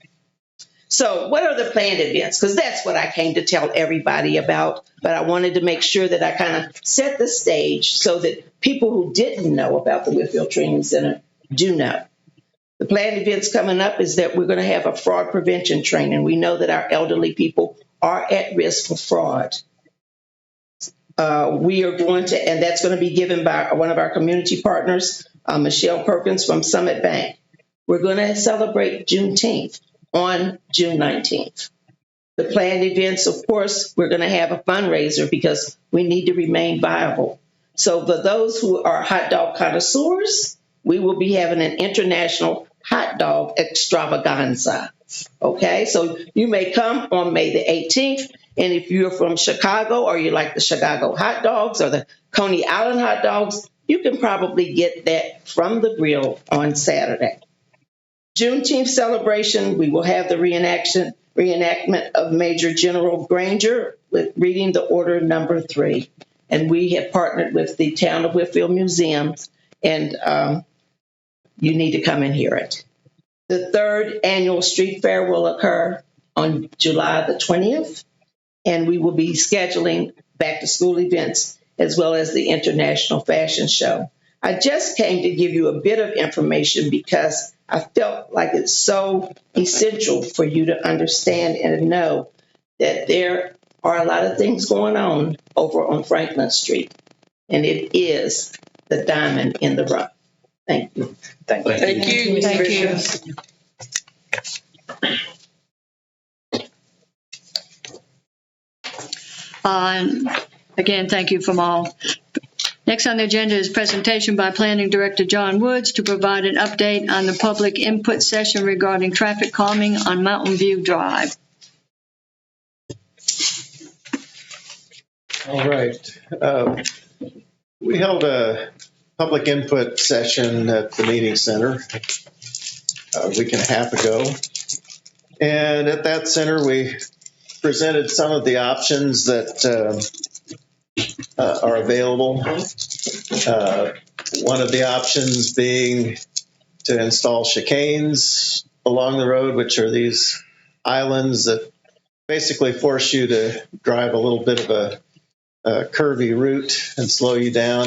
Speaker 16: So what are the planned events? Because that's what I came to tell everybody about, but I wanted to make sure that I kind of set the stage so that people who didn't know about the Wytheville Training Center do know. The planned events coming up is that we're going to have a fraud prevention training. We know that our elderly people are at risk for fraud. We are going to, and that's going to be given by one of our community partners, Michelle Perkins from Summit Bank. We're going to celebrate Juneteenth on June 19th. The planned events, of course, we're going to have a fundraiser because we need to remain viable. So for those who are hot dog connoisseurs, we will be having an international hot dog extravaganza. Okay, so you may come on May the 18th. And if you're from Chicago or you like the Chicago hot dogs or the Coney Island hot dogs, you can probably get that from the grill on Saturday. Juneteenth celebration, we will have the reenactment of Major General Granger with reading the order number 3. And we have partnered with the Town of Wytheville Museums, and you need to come and hear it. The 3rd annual street fair will occur on July the 20th, and we will be scheduling back to school events as well as the International Fashion Show. I just came to give you a bit of information because I felt like it's so essential for you to understand and know that there are a lot of things going on over on Franklin Street, and it is the diamond in the rough. Thank you.
Speaker 9: Thank you.
Speaker 1: Thank you. Again, thank you from all. Next on the agenda is presentation by Planning Director John Woods to provide an update on the public input session regarding traffic calming on Mountain View Drive.
Speaker 8: All right. We held a public input session at the meeting center a week and a half ago. And at that center, we presented some of the options that are available. One of the options being to install chicanes along the road, which are these islands that basically force you to drive a little bit of a curvy route and slow you down.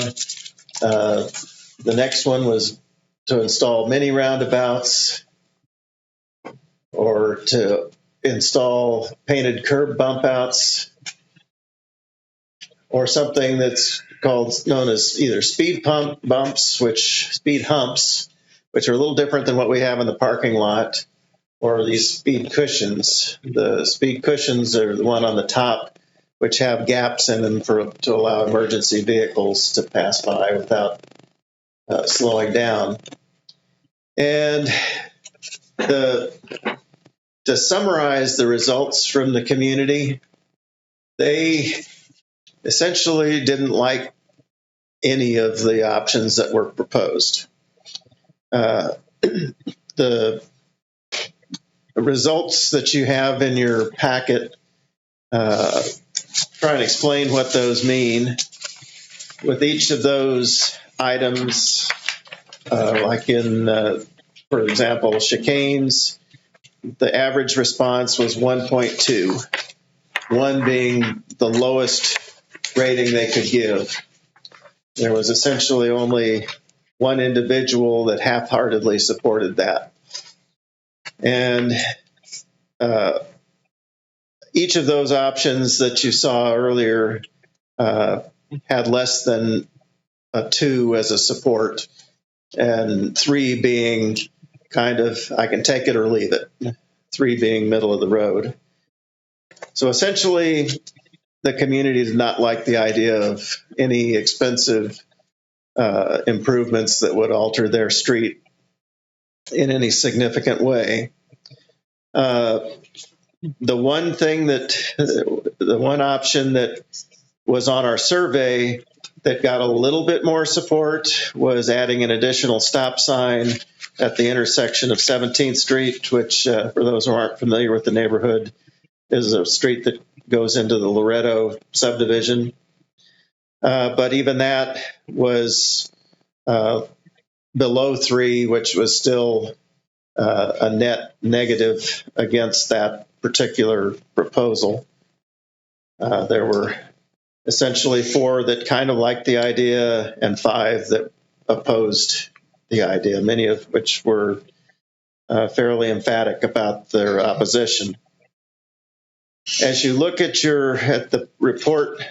Speaker 8: The next one was to install mini roundabouts or to install painted curb bump outs, or something that's known as either speed humps, which are a little different than what we have in the parking lot, or these speed cushions. The speed cushions are the one on the top, which have gaps in them to allow emergency vehicles to pass by without slowing down. And to summarize the results from the community, they essentially didn't like any of the options that were proposed. The results that you have in your packet try and explain what those mean. With each of those items, like in, for example, chicanes, the average response was 1.2, 1 being the lowest rating they could give. There was essentially only one individual that half-heartedly supported that. And each of those options that you saw earlier had less than a 2 as a support, and 3 being kind of, I can take it or leave it, 3 being middle of the road. So essentially, the community did not like the idea of any expensive improvements that would alter their street in any significant way. The one option that was on our survey that got a little bit more support was adding an additional stop sign at the intersection of 17th Street, which, for those who aren't familiar with the neighborhood, is a street that goes into the Loretto subdivision. But even that was below 3, which was still a net negative against that particular proposal. There were essentially 4 that kind of liked the idea and 5 that opposed the idea, many of which were fairly emphatic about their opposition. As you look at the report,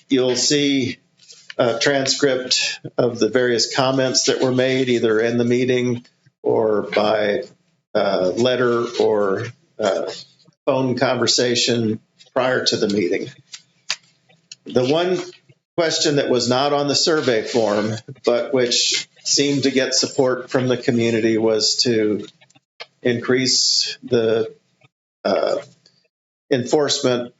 Speaker 8: you'll see a transcript of the various comments that were made, either in the meeting or by letter or phone conversation prior to the meeting. The one question that was not on the survey form, but which seemed to get support from the community, was to increase the enforcement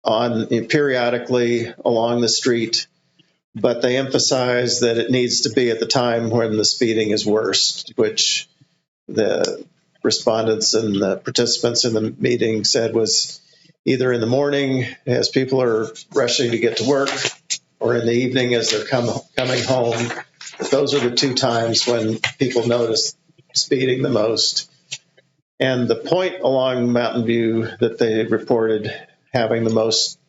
Speaker 8: periodically along the street, but they emphasize that it needs to be at the time when the speeding is worst, which the respondents and the participants in the meeting said was either in the morning as people are rushing to get to work, or in the evening as they're coming home. But those are the 2 times when people notice speeding the most. And the point along Mountain View that they reported having the most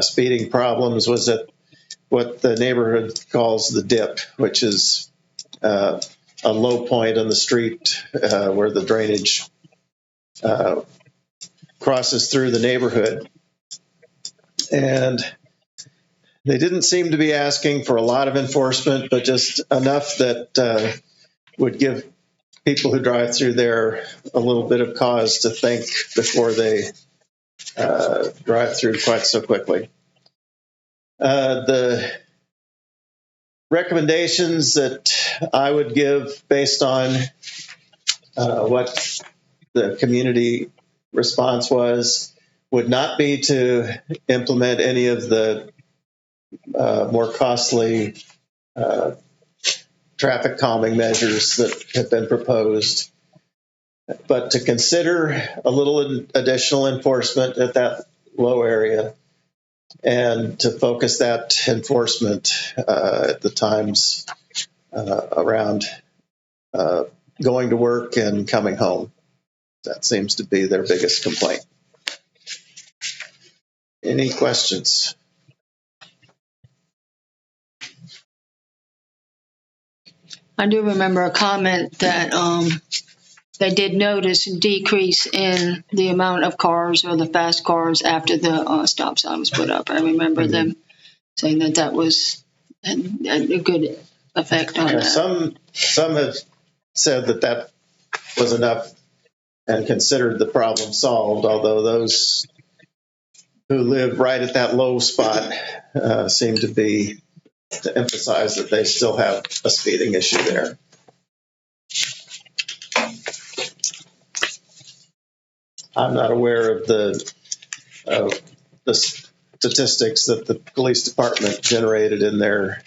Speaker 8: speeding problems was at what the neighborhood calls the dip, which is a low point on the street where the drainage crosses through the neighborhood. And they didn't seem to be asking for a lot of enforcement, but just enough that would give people who drive through there a little bit of cause to think before they drive through quite so quickly. The recommendations that I would give based on what the community response was would not be to implement any of the more costly traffic calming measures that have been proposed, but to consider a little additional enforcement at that low area and to focus that enforcement at the times around going to work and coming home. That seems to be their biggest complaint. Any questions?
Speaker 1: I do remember a comment that they did notice a decrease in the amount of cars or the fast cars after the stop sign was put up. I remember them saying that was a good effect on that.
Speaker 8: Some have said that was enough and considered the problem solved, although those who live right at that low spot seem to emphasize that they still have a speeding issue there. I'm not aware of the statistics that the police department generated in their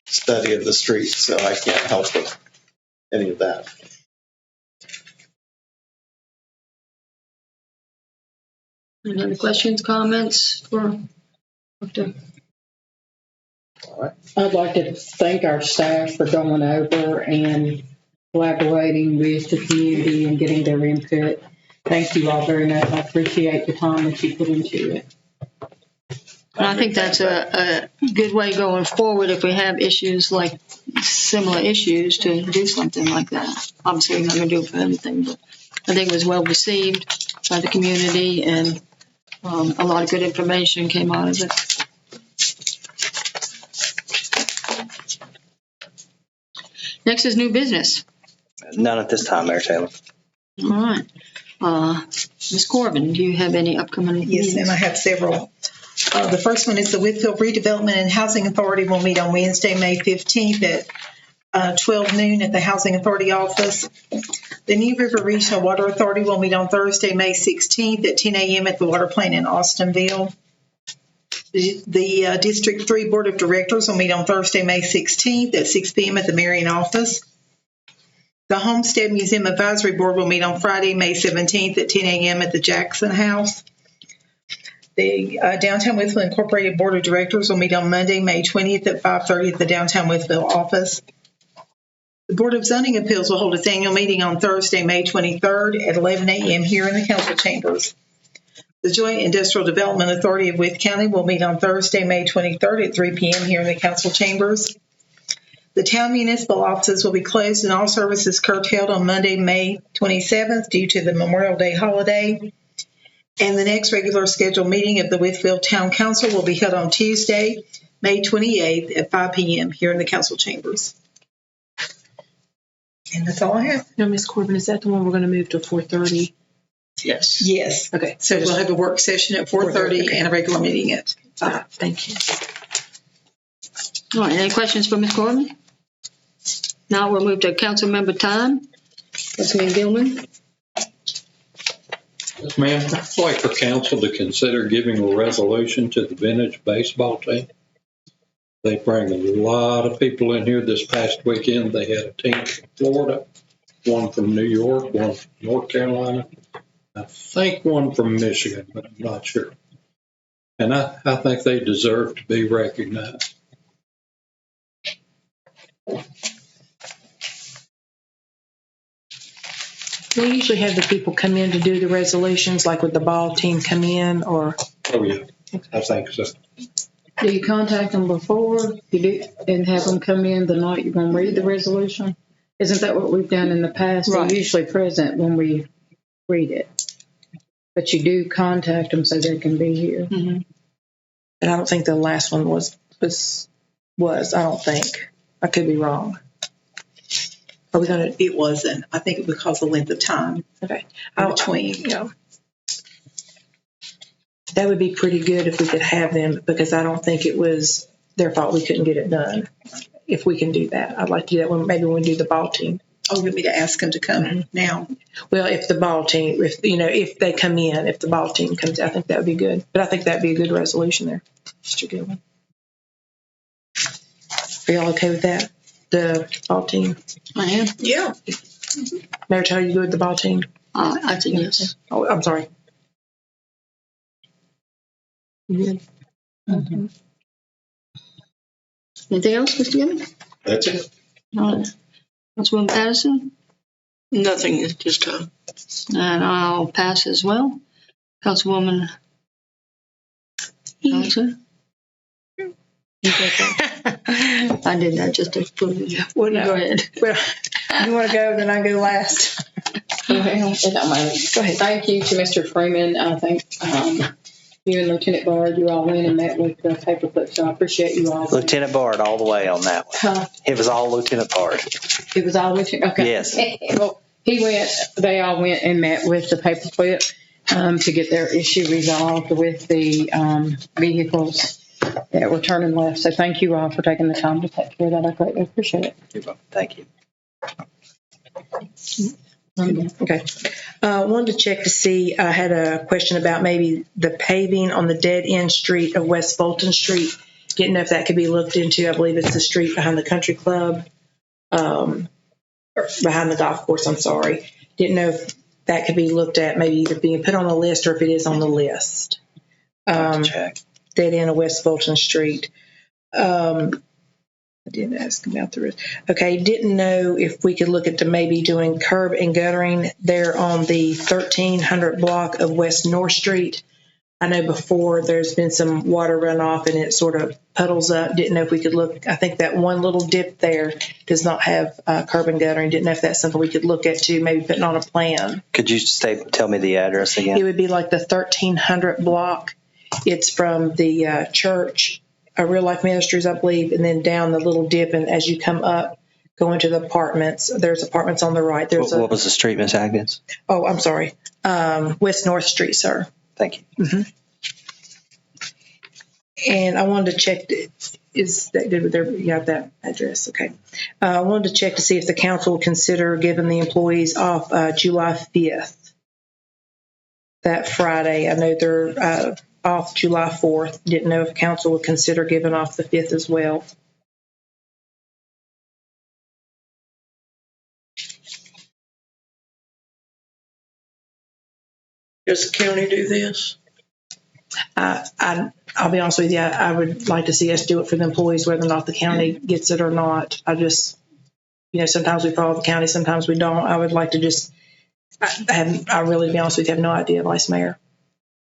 Speaker 8: study of the street, so I can't help with any of that.
Speaker 1: Any other questions, comments for Dr.?
Speaker 3: I'd like to thank our staff for going over and collaborating with the community and getting their input. Thank you all very much. I appreciate the time that you put into it.
Speaker 1: And I think that's a good way going forward if we have issues like similar issues to do something like that. Obviously, we're not going to do it for everything, but I think it was well received by the community and a lot of good information came out of it. Next is new business.
Speaker 5: None at this time, Mayor Taylor.
Speaker 1: All right. Ms. Corbin, do you have any upcoming
Speaker 2: Yes, ma'am, I have several. The first one is the Wytheville Redevelopment and Housing Authority will meet on Wednesday, May 15th at 12 noon at the Housing Authority office. The New River Regional Water Authority will meet on Thursday, May 16th at 10 a.m. at the water plant in Austinville. The District 3 Board of Directors will meet on Thursday, May 16th at 6 p.m. at the Marion office. The Homestead Museum Advisory Board will meet on Friday, May 17th at 10 a.m. at the Jackson House. The Downtown Wytheville Incorporated Board of Directors will meet on Monday, May 20th at 5:30 at the Downtown Wytheville office. The Board of Zoning Appeals will hold its annual meeting on Thursday, May 23rd at 11 a.m. here in the council chambers. The Joint Industrial Development Authority of Wythe County will meet on Thursday, May 23rd at 3 p.m. here in the council chambers. The town municipal offices will be closed and all services curtailed on Monday, May 27th due to the Memorial Day holiday. And the next regular scheduled meeting of the Wytheville Town Council will be held on Tuesday, May 28th at 5 p.m. here in the council chambers. And that's all I have.
Speaker 10: No, Ms. Corbin, is that the one we're going to move to 4:30?
Speaker 1: Yes.
Speaker 2: Yes.
Speaker 10: Okay.
Speaker 2: So we'll have a work session at 4:30 and a regular meeting at 5.
Speaker 10: Thank you.
Speaker 1: All right, any questions for Ms. Corbin? Now we'll move to council member time. Councilman Gilman.
Speaker 17: Yes, ma'am. I'd like for council to consider giving a resolution to the vintage baseball team. They bring a lot of people in here this past weekend. They had a team from Florida, one from New York, one from North Carolina, I think one from Michigan, but I'm not sure. And I think they deserve to be recognized.
Speaker 10: We usually have the people come in to do the resolutions, like with the ball team come in, or?
Speaker 17: Oh, yeah, I think so.
Speaker 3: Do you contact them before you do and have them come in the night you're going to read the resolution? Isn't that what we've done in the past?
Speaker 1: Right.
Speaker 3: They're usually present when we read it. But you do contact them so they can be here.
Speaker 1: Mm-hmm.
Speaker 10: And I don't think the last one was, I don't think. I could be wrong. Are we going to?
Speaker 2: It wasn't. I think it was because of the length of time.
Speaker 10: Okay.
Speaker 2: Between.
Speaker 10: Yeah. That would be pretty good if we could have them, because I don't think it was their fault we couldn't get it done. If we can do that, I'd like to do that when maybe when we do the ball team.
Speaker 2: Oh, you want me to ask them to come now?
Speaker 10: Well, if the ball team, if they come in, if the ball team comes, I think that would be good. But I think that'd be a good resolution there, Mr. Gilman. Are y'all okay with that? The ball team?
Speaker 1: I am.
Speaker 2: Yeah.
Speaker 10: Mayor, tell you good with the ball team?
Speaker 1: I think yes.
Speaker 10: Oh, I'm sorry.
Speaker 1: Mm-hmm. Mm-hmm. Anything else, Mr. Gilman?
Speaker 17: That's it.
Speaker 1: All right. Councilwoman Patterson?
Speaker 9: Nothing at this time.
Speaker 1: And I'll pass as well. Councilwoman Johnson? I did that just to prove it.
Speaker 10: Well, no.
Speaker 1: Go ahead.
Speaker 10: Well, you want to go, then I go last.
Speaker 3: Well, it don't matter. Go ahead. Thank you to Mr. Freeman. I think you and Lieutenant Bard, you all went and met with the paperclip, so I appreciate you all.
Speaker 5: Lieutenant Bard all the way on that one. It was all Lieutenant Bard.
Speaker 3: It was all Lieutenant? Okay.
Speaker 5: Yes.
Speaker 3: Well, they all went and met with the paperclip to get their issue resolved with the vehicles that were turning left. So thank you all for taking the time to take care of that. I greatly appreciate it.
Speaker 5: You're welcome. Thank you.
Speaker 10: Okay. Wanted to check to see, I had a question about maybe the paving on the dead end street of West Fulton Street. Didn't know if that could be looked into. I believe it's the street behind the country club, or behind the golf course, I'm sorry. Didn't know if that could be looked at, maybe either being put on the list or if it is on the list.
Speaker 5: Check.
Speaker 10: Dead end of West Fulton Street. I didn't ask about the rest. Okay, didn't know if we could look at maybe doing curb and guttering there on the 1300 block of West North Street. I know before there's been some water runoff and it sort of puddles up. Didn't know if we could look. I think that one little dip there does not have curb and guttering. Didn't know if that's something we could look at too, maybe putting on a plan.
Speaker 5: Could you tell me the address again?
Speaker 10: It would be like the 1300 block. It's from the church, Real Life Ministries, I believe, and then down the little dip. And as you come up, go into the apartments. There's apartments on the right.
Speaker 5: What was the street, Miss Atkins?
Speaker 10: Oh, I'm sorry. West North Street, sir.
Speaker 5: Thank you.
Speaker 10: Mm-hmm. And I wanted to check, is that good with their, you have that address? Okay. I wanted to check to see if the council would consider giving the employees off July 5th, that Friday. I know they're off July 4th. Didn't know if council would consider giving off the 5th as well.
Speaker 9: Does the county do this?
Speaker 10: I'll be honest with you, I would like to see us do it for the employees, whether or not the county gets it or not. I just, sometimes we follow the county, sometimes we don't. I would like to just, I really, to be honest with you, have no idea, Vice Mayor.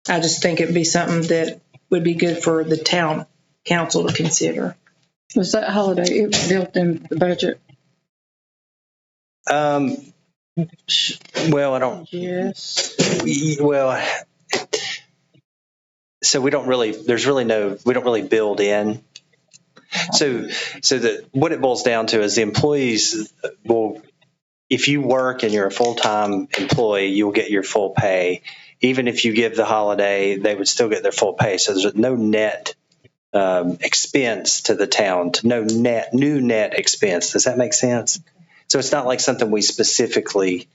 Speaker 10: I just think it'd be something that would be good for the town council to consider.
Speaker 3: Was that holiday, it was built in the budget?
Speaker 5: Well, I don't.
Speaker 3: Yes.
Speaker 5: Well, so we don't really. There's really no. We don't really build in. So what it boils down to is the employees will. If you work and you're a full-time employee, you'll get your full pay. Even if you give the holiday, they would still get their full pay. So there's no net expense to the town. No new net expense. Does that make sense? So it's not like something we specifically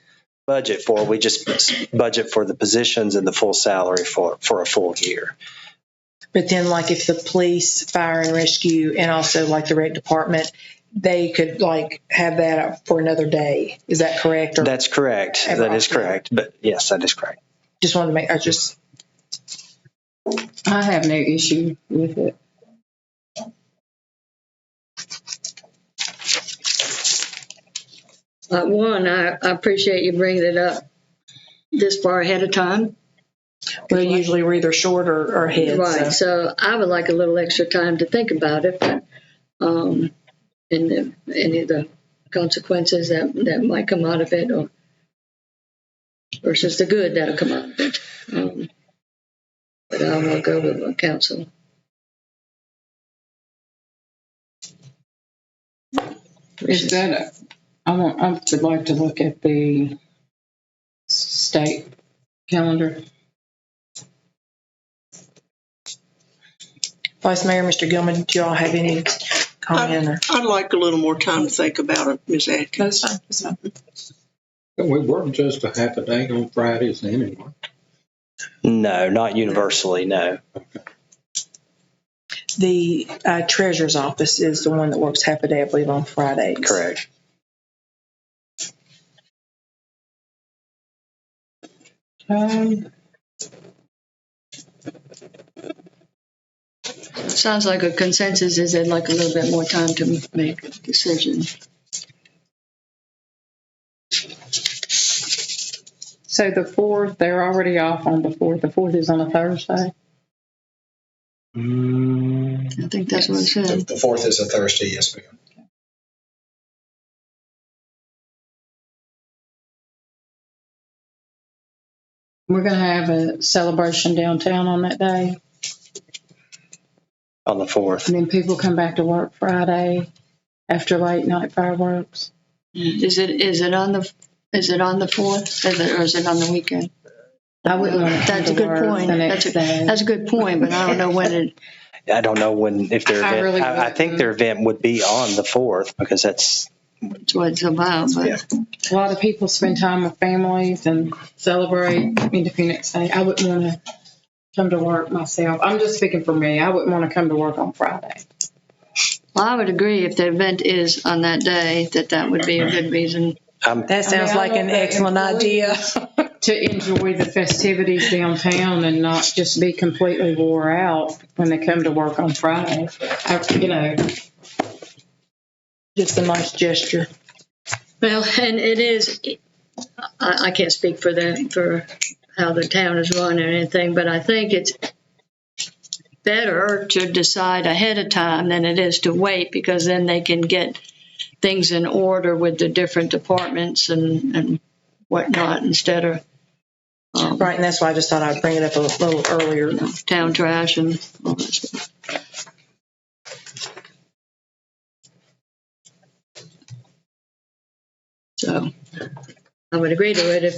Speaker 5: budget for. We just budget for the positions and the full salary for a full year.
Speaker 10: But then, like, if the police, fire and rescue, and also like the rec department, they could like have that up for another day. Is that correct? Or
Speaker 5: that's correct. That is correct. But yes, that is correct.
Speaker 10: Just wanted to make.
Speaker 3: I have no issue with it.
Speaker 1: One, I appreciate you bringing it up this far ahead of time.
Speaker 10: Well, usually we're either short or ahead.
Speaker 1: Right. So I would like a little extra time to think about it, but and any of the consequences that might come out of it, or versus the good that'll come out of it. But I'm gonna go with my counsel.
Speaker 3: Is that I would like to look at the state calendar.
Speaker 10: Vice Mayor, Mr. Gilman, do y'all have any comment?
Speaker 9: I'd like a little more time to think about it, Ms. Atkins.
Speaker 10: That's fine.
Speaker 17: We work just a half a day on Fridays anyway.
Speaker 5: No, not universally, no.
Speaker 10: The treasurer's office is the one that works half a day, I believe, on Fridays.
Speaker 5: Correct.
Speaker 1: Sounds like a consensus is they'd like a little bit more time to make a decision.
Speaker 3: So the 4th, they're already off on the 4th. The 4th is on a Thursday.
Speaker 1: I think that's what it said.
Speaker 7: The 4th is a Thursday, yes, ma'am.
Speaker 3: We're going to have a celebration downtown on that day.
Speaker 5: On the 4th.
Speaker 3: And then people come back to work Friday after late night fireworks.
Speaker 1: Is it on the 4th, or is it on the weekend?
Speaker 3: I wouldn't want to
Speaker 1: That's a good point. That's a good point, but I don't know when it.
Speaker 5: I don't know when if their event.
Speaker 3: Really
Speaker 5: I think their event would be on the 4th because that's
Speaker 1: what it's about. But
Speaker 5: yeah.
Speaker 3: A lot of people spend time with families and celebrate Independence Day. I wouldn't want to come to work myself. I'm just speaking for me. I wouldn't want to come to work on Friday.
Speaker 1: Well, I would agree if the event is on that day, that would be a good reason
Speaker 10: That sounds like an excellent idea.
Speaker 3: To enjoy the festivities downtown and not just be completely wore out when they come to work on Friday. You know,
Speaker 10: Just a nice gesture.
Speaker 1: Well, and it is, I can't speak for for how the town is run or anything, but I think it's better to decide ahead of time than it is to wait, because then they can get things in order with the different departments and whatnot instead of
Speaker 10: Right, and that's why I just thought I'd bring it up a little earlier.
Speaker 1: town trash and all that stuff. So I would agree to it if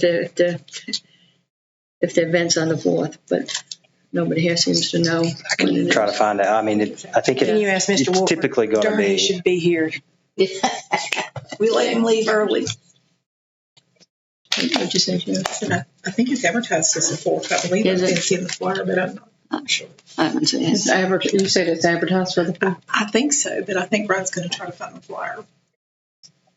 Speaker 1: the event's on the 4th, but nobody here seems to know.
Speaker 5: I can try to find out. I mean, I think
Speaker 10: Can you ask Mr.
Speaker 5: it's
Speaker 10: Wolford?
Speaker 5: typically going to
Speaker 10: Darn, he
Speaker 5: be.
Speaker 10: should be here. We let him leave early.
Speaker 1: What'd you say, Sheriff?
Speaker 2: I think it's advertised as the 4th. I believe
Speaker 1: Is
Speaker 2: I
Speaker 1: it?
Speaker 2: didn't see the flyer, but I'm not sure.
Speaker 1: I haven't seen it.
Speaker 3: you said it's advertised for the 4th.
Speaker 2: I think so, but I think Brad's going to try to find the flyer.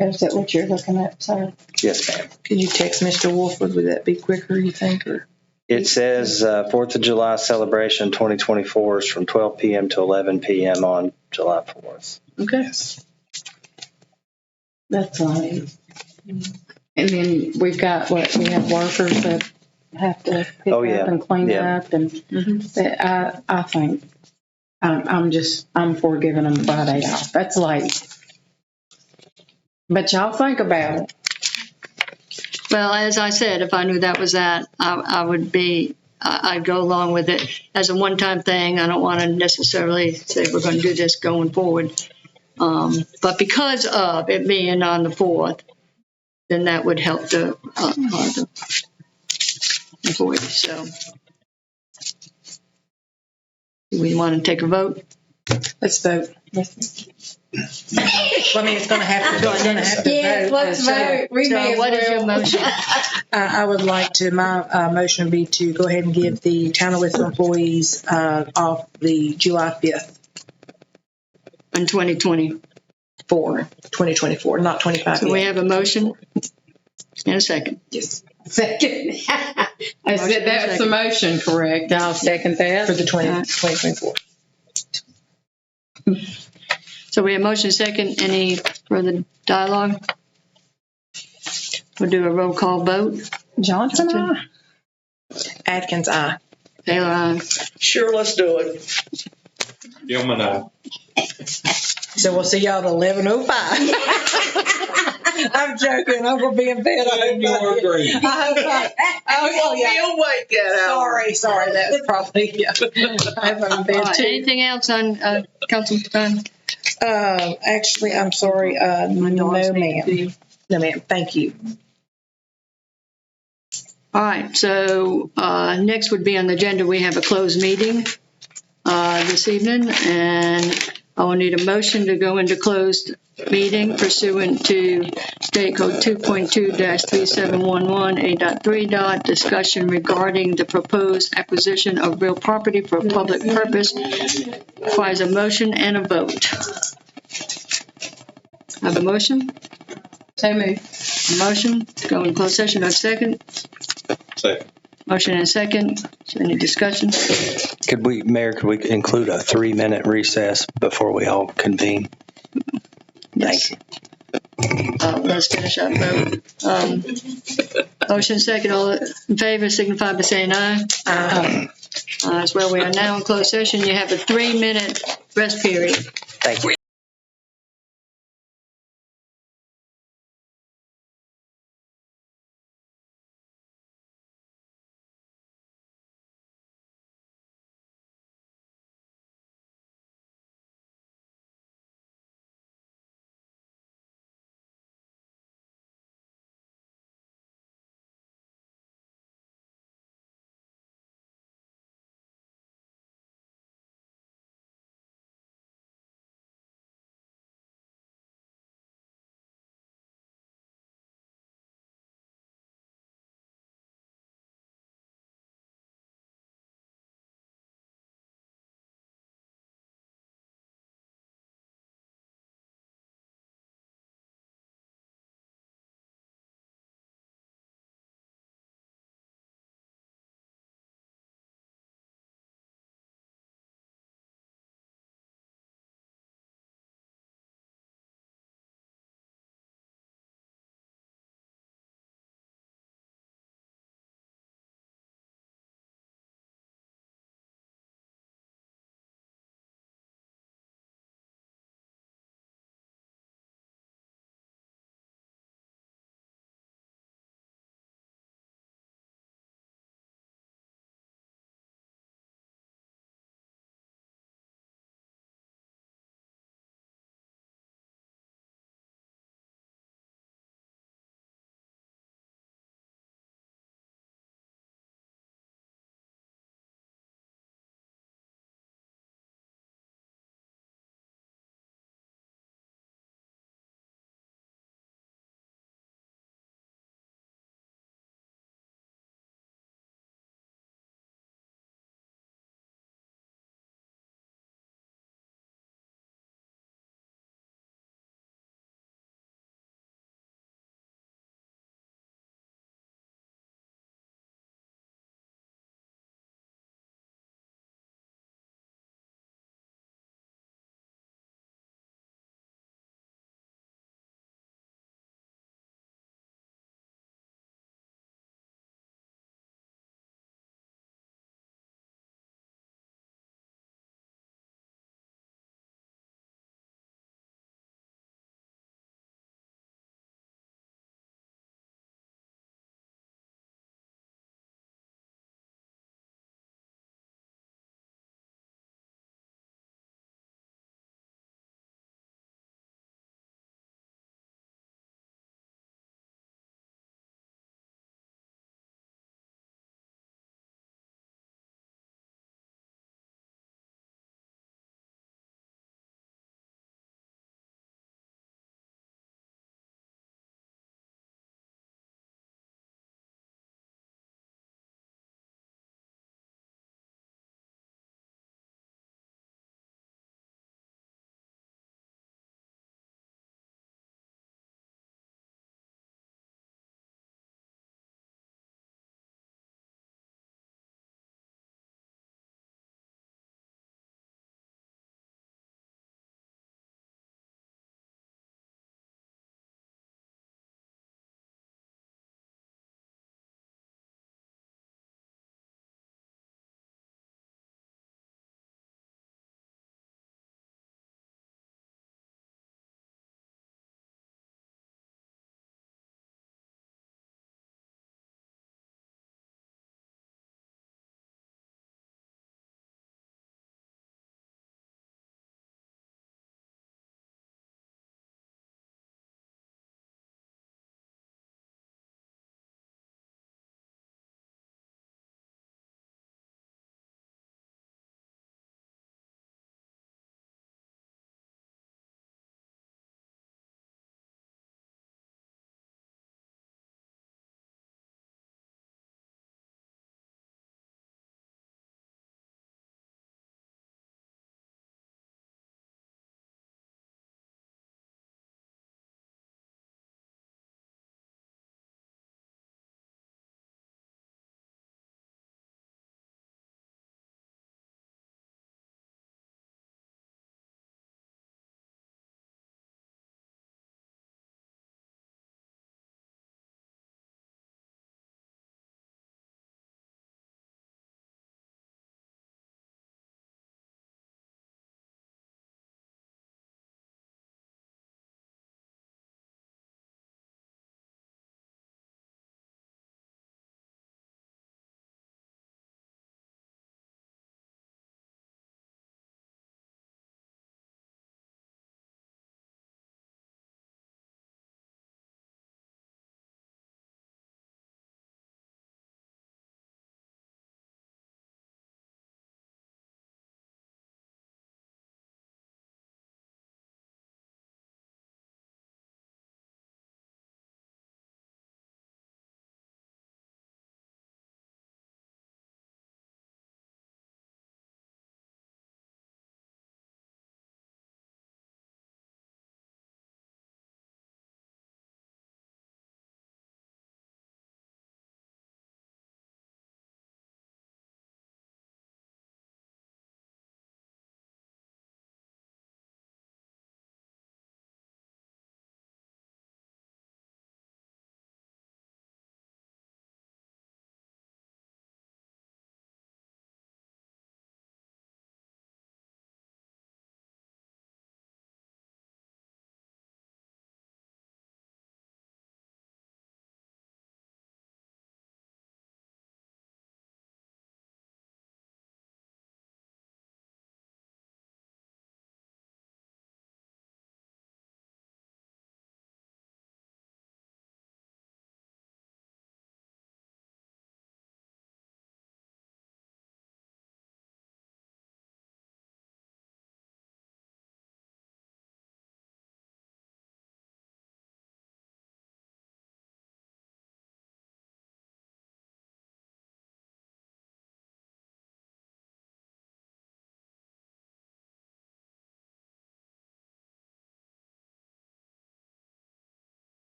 Speaker 3: Is that what you're looking at, sir?
Speaker 5: Yes, ma'am.
Speaker 10: Could you text Mr. Wolford? Would that be quicker, you think? Or
Speaker 5: It says 4th of July celebration 2024 is from 12 p.m. to 11 p.m. on July 4th.
Speaker 1: Okay.
Speaker 3: That's right. And then we have workers that have to pick
Speaker 5: Oh, yeah.
Speaker 3: up and clean
Speaker 5: Yeah.
Speaker 3: up, and I think I'm for giving them Friday off. That's late, but y'all think about it.
Speaker 1: Well, as I said, if I knew that was that, I'd go along with it as a one-time thing. I don't want to necessarily say we're going to do this going forward. But because of it being on the 4th, then that would help the employees. So do we want to take a vote?
Speaker 10: let's vote. Well, I mean, it's going to have to.
Speaker 3: Yes, let's vote.
Speaker 1: What is your motion?
Speaker 10: I would like to. My motion would be to go ahead and give the town of Wytheville employees off the July 5th.
Speaker 1: In 2024.
Speaker 10: 2024, not 25
Speaker 1: So
Speaker 10: yet.
Speaker 1: we have a motion and a second.
Speaker 10: Yes.
Speaker 3: Second. I said that's the motion, correct? I'll second that.
Speaker 10: For the 2024.
Speaker 1: So we have motion second. Any further dialogue? We'll do a roll call vote.
Speaker 3: Johnson, aye.
Speaker 10: Atkins, aye.
Speaker 1: Taylor, aye.
Speaker 9: Sure, let's do it.
Speaker 17: Gilman, aye.
Speaker 10: So we'll see y'all at 11:05. I'm joking. I'm going to be in bed.
Speaker 17: You are great.
Speaker 9: I'll be awake that hour.
Speaker 10: Sorry. That's probably, yeah. I have in bed
Speaker 1: All right,
Speaker 10: too.
Speaker 1: anything else on Councilman Stein?
Speaker 10: Actually, I'm sorry. No, ma'am. No, ma'am. Thank you.
Speaker 1: All right, so next would be on the agenda, we have a closed meeting this evening, and I will need a motion to go into closed meeting pursuant to State Code 2.2-3711 A.3. Discussion regarding the proposed acquisition of real property for public purpose requires a motion and a vote. Have a motion?
Speaker 3: So moved.
Speaker 1: A motion to go in closed session. Have a second?
Speaker 17: Second.
Speaker 1: Motion and a second. Is there any discussion?
Speaker 5: Mayor, could we include a 3-minute recess before we all convene? Thank you.
Speaker 1: Let's finish up vote. Motion second. All in favor signify by saying aye. Aye. As well, we are now in closed session. You have a 3-minute rest period.
Speaker 5: Thank you.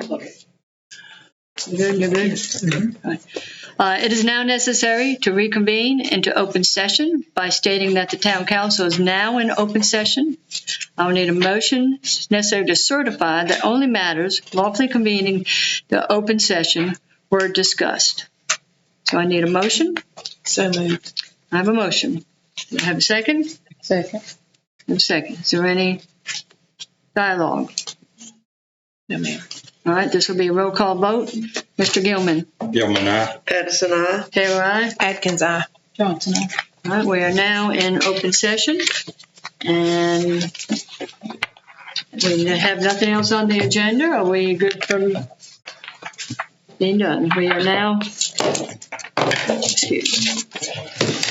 Speaker 1: You good? You're good? All right. It is now necessary to reconvene into open session by stating that the town council is now in open session. I will need a motion necessary to certify that only matters lawfully convening the open session were discussed. So I need a motion.
Speaker 10: So moved.
Speaker 1: I have a motion. Do I have a second?
Speaker 3: Second.
Speaker 1: I have a second. Is there any dialogue?
Speaker 10: No, ma'am.
Speaker 1: All right, this will be a roll call vote. Mr. Gilman.
Speaker 17: Gilman, aye.
Speaker 9: Addison, aye.
Speaker 1: Taylor, aye.
Speaker 10: Atkins, aye.
Speaker 3: Johnson, aye.
Speaker 1: All right, we are now in open session, and we have nothing else on the agenda. Are we good from being done? We are now, excuse me.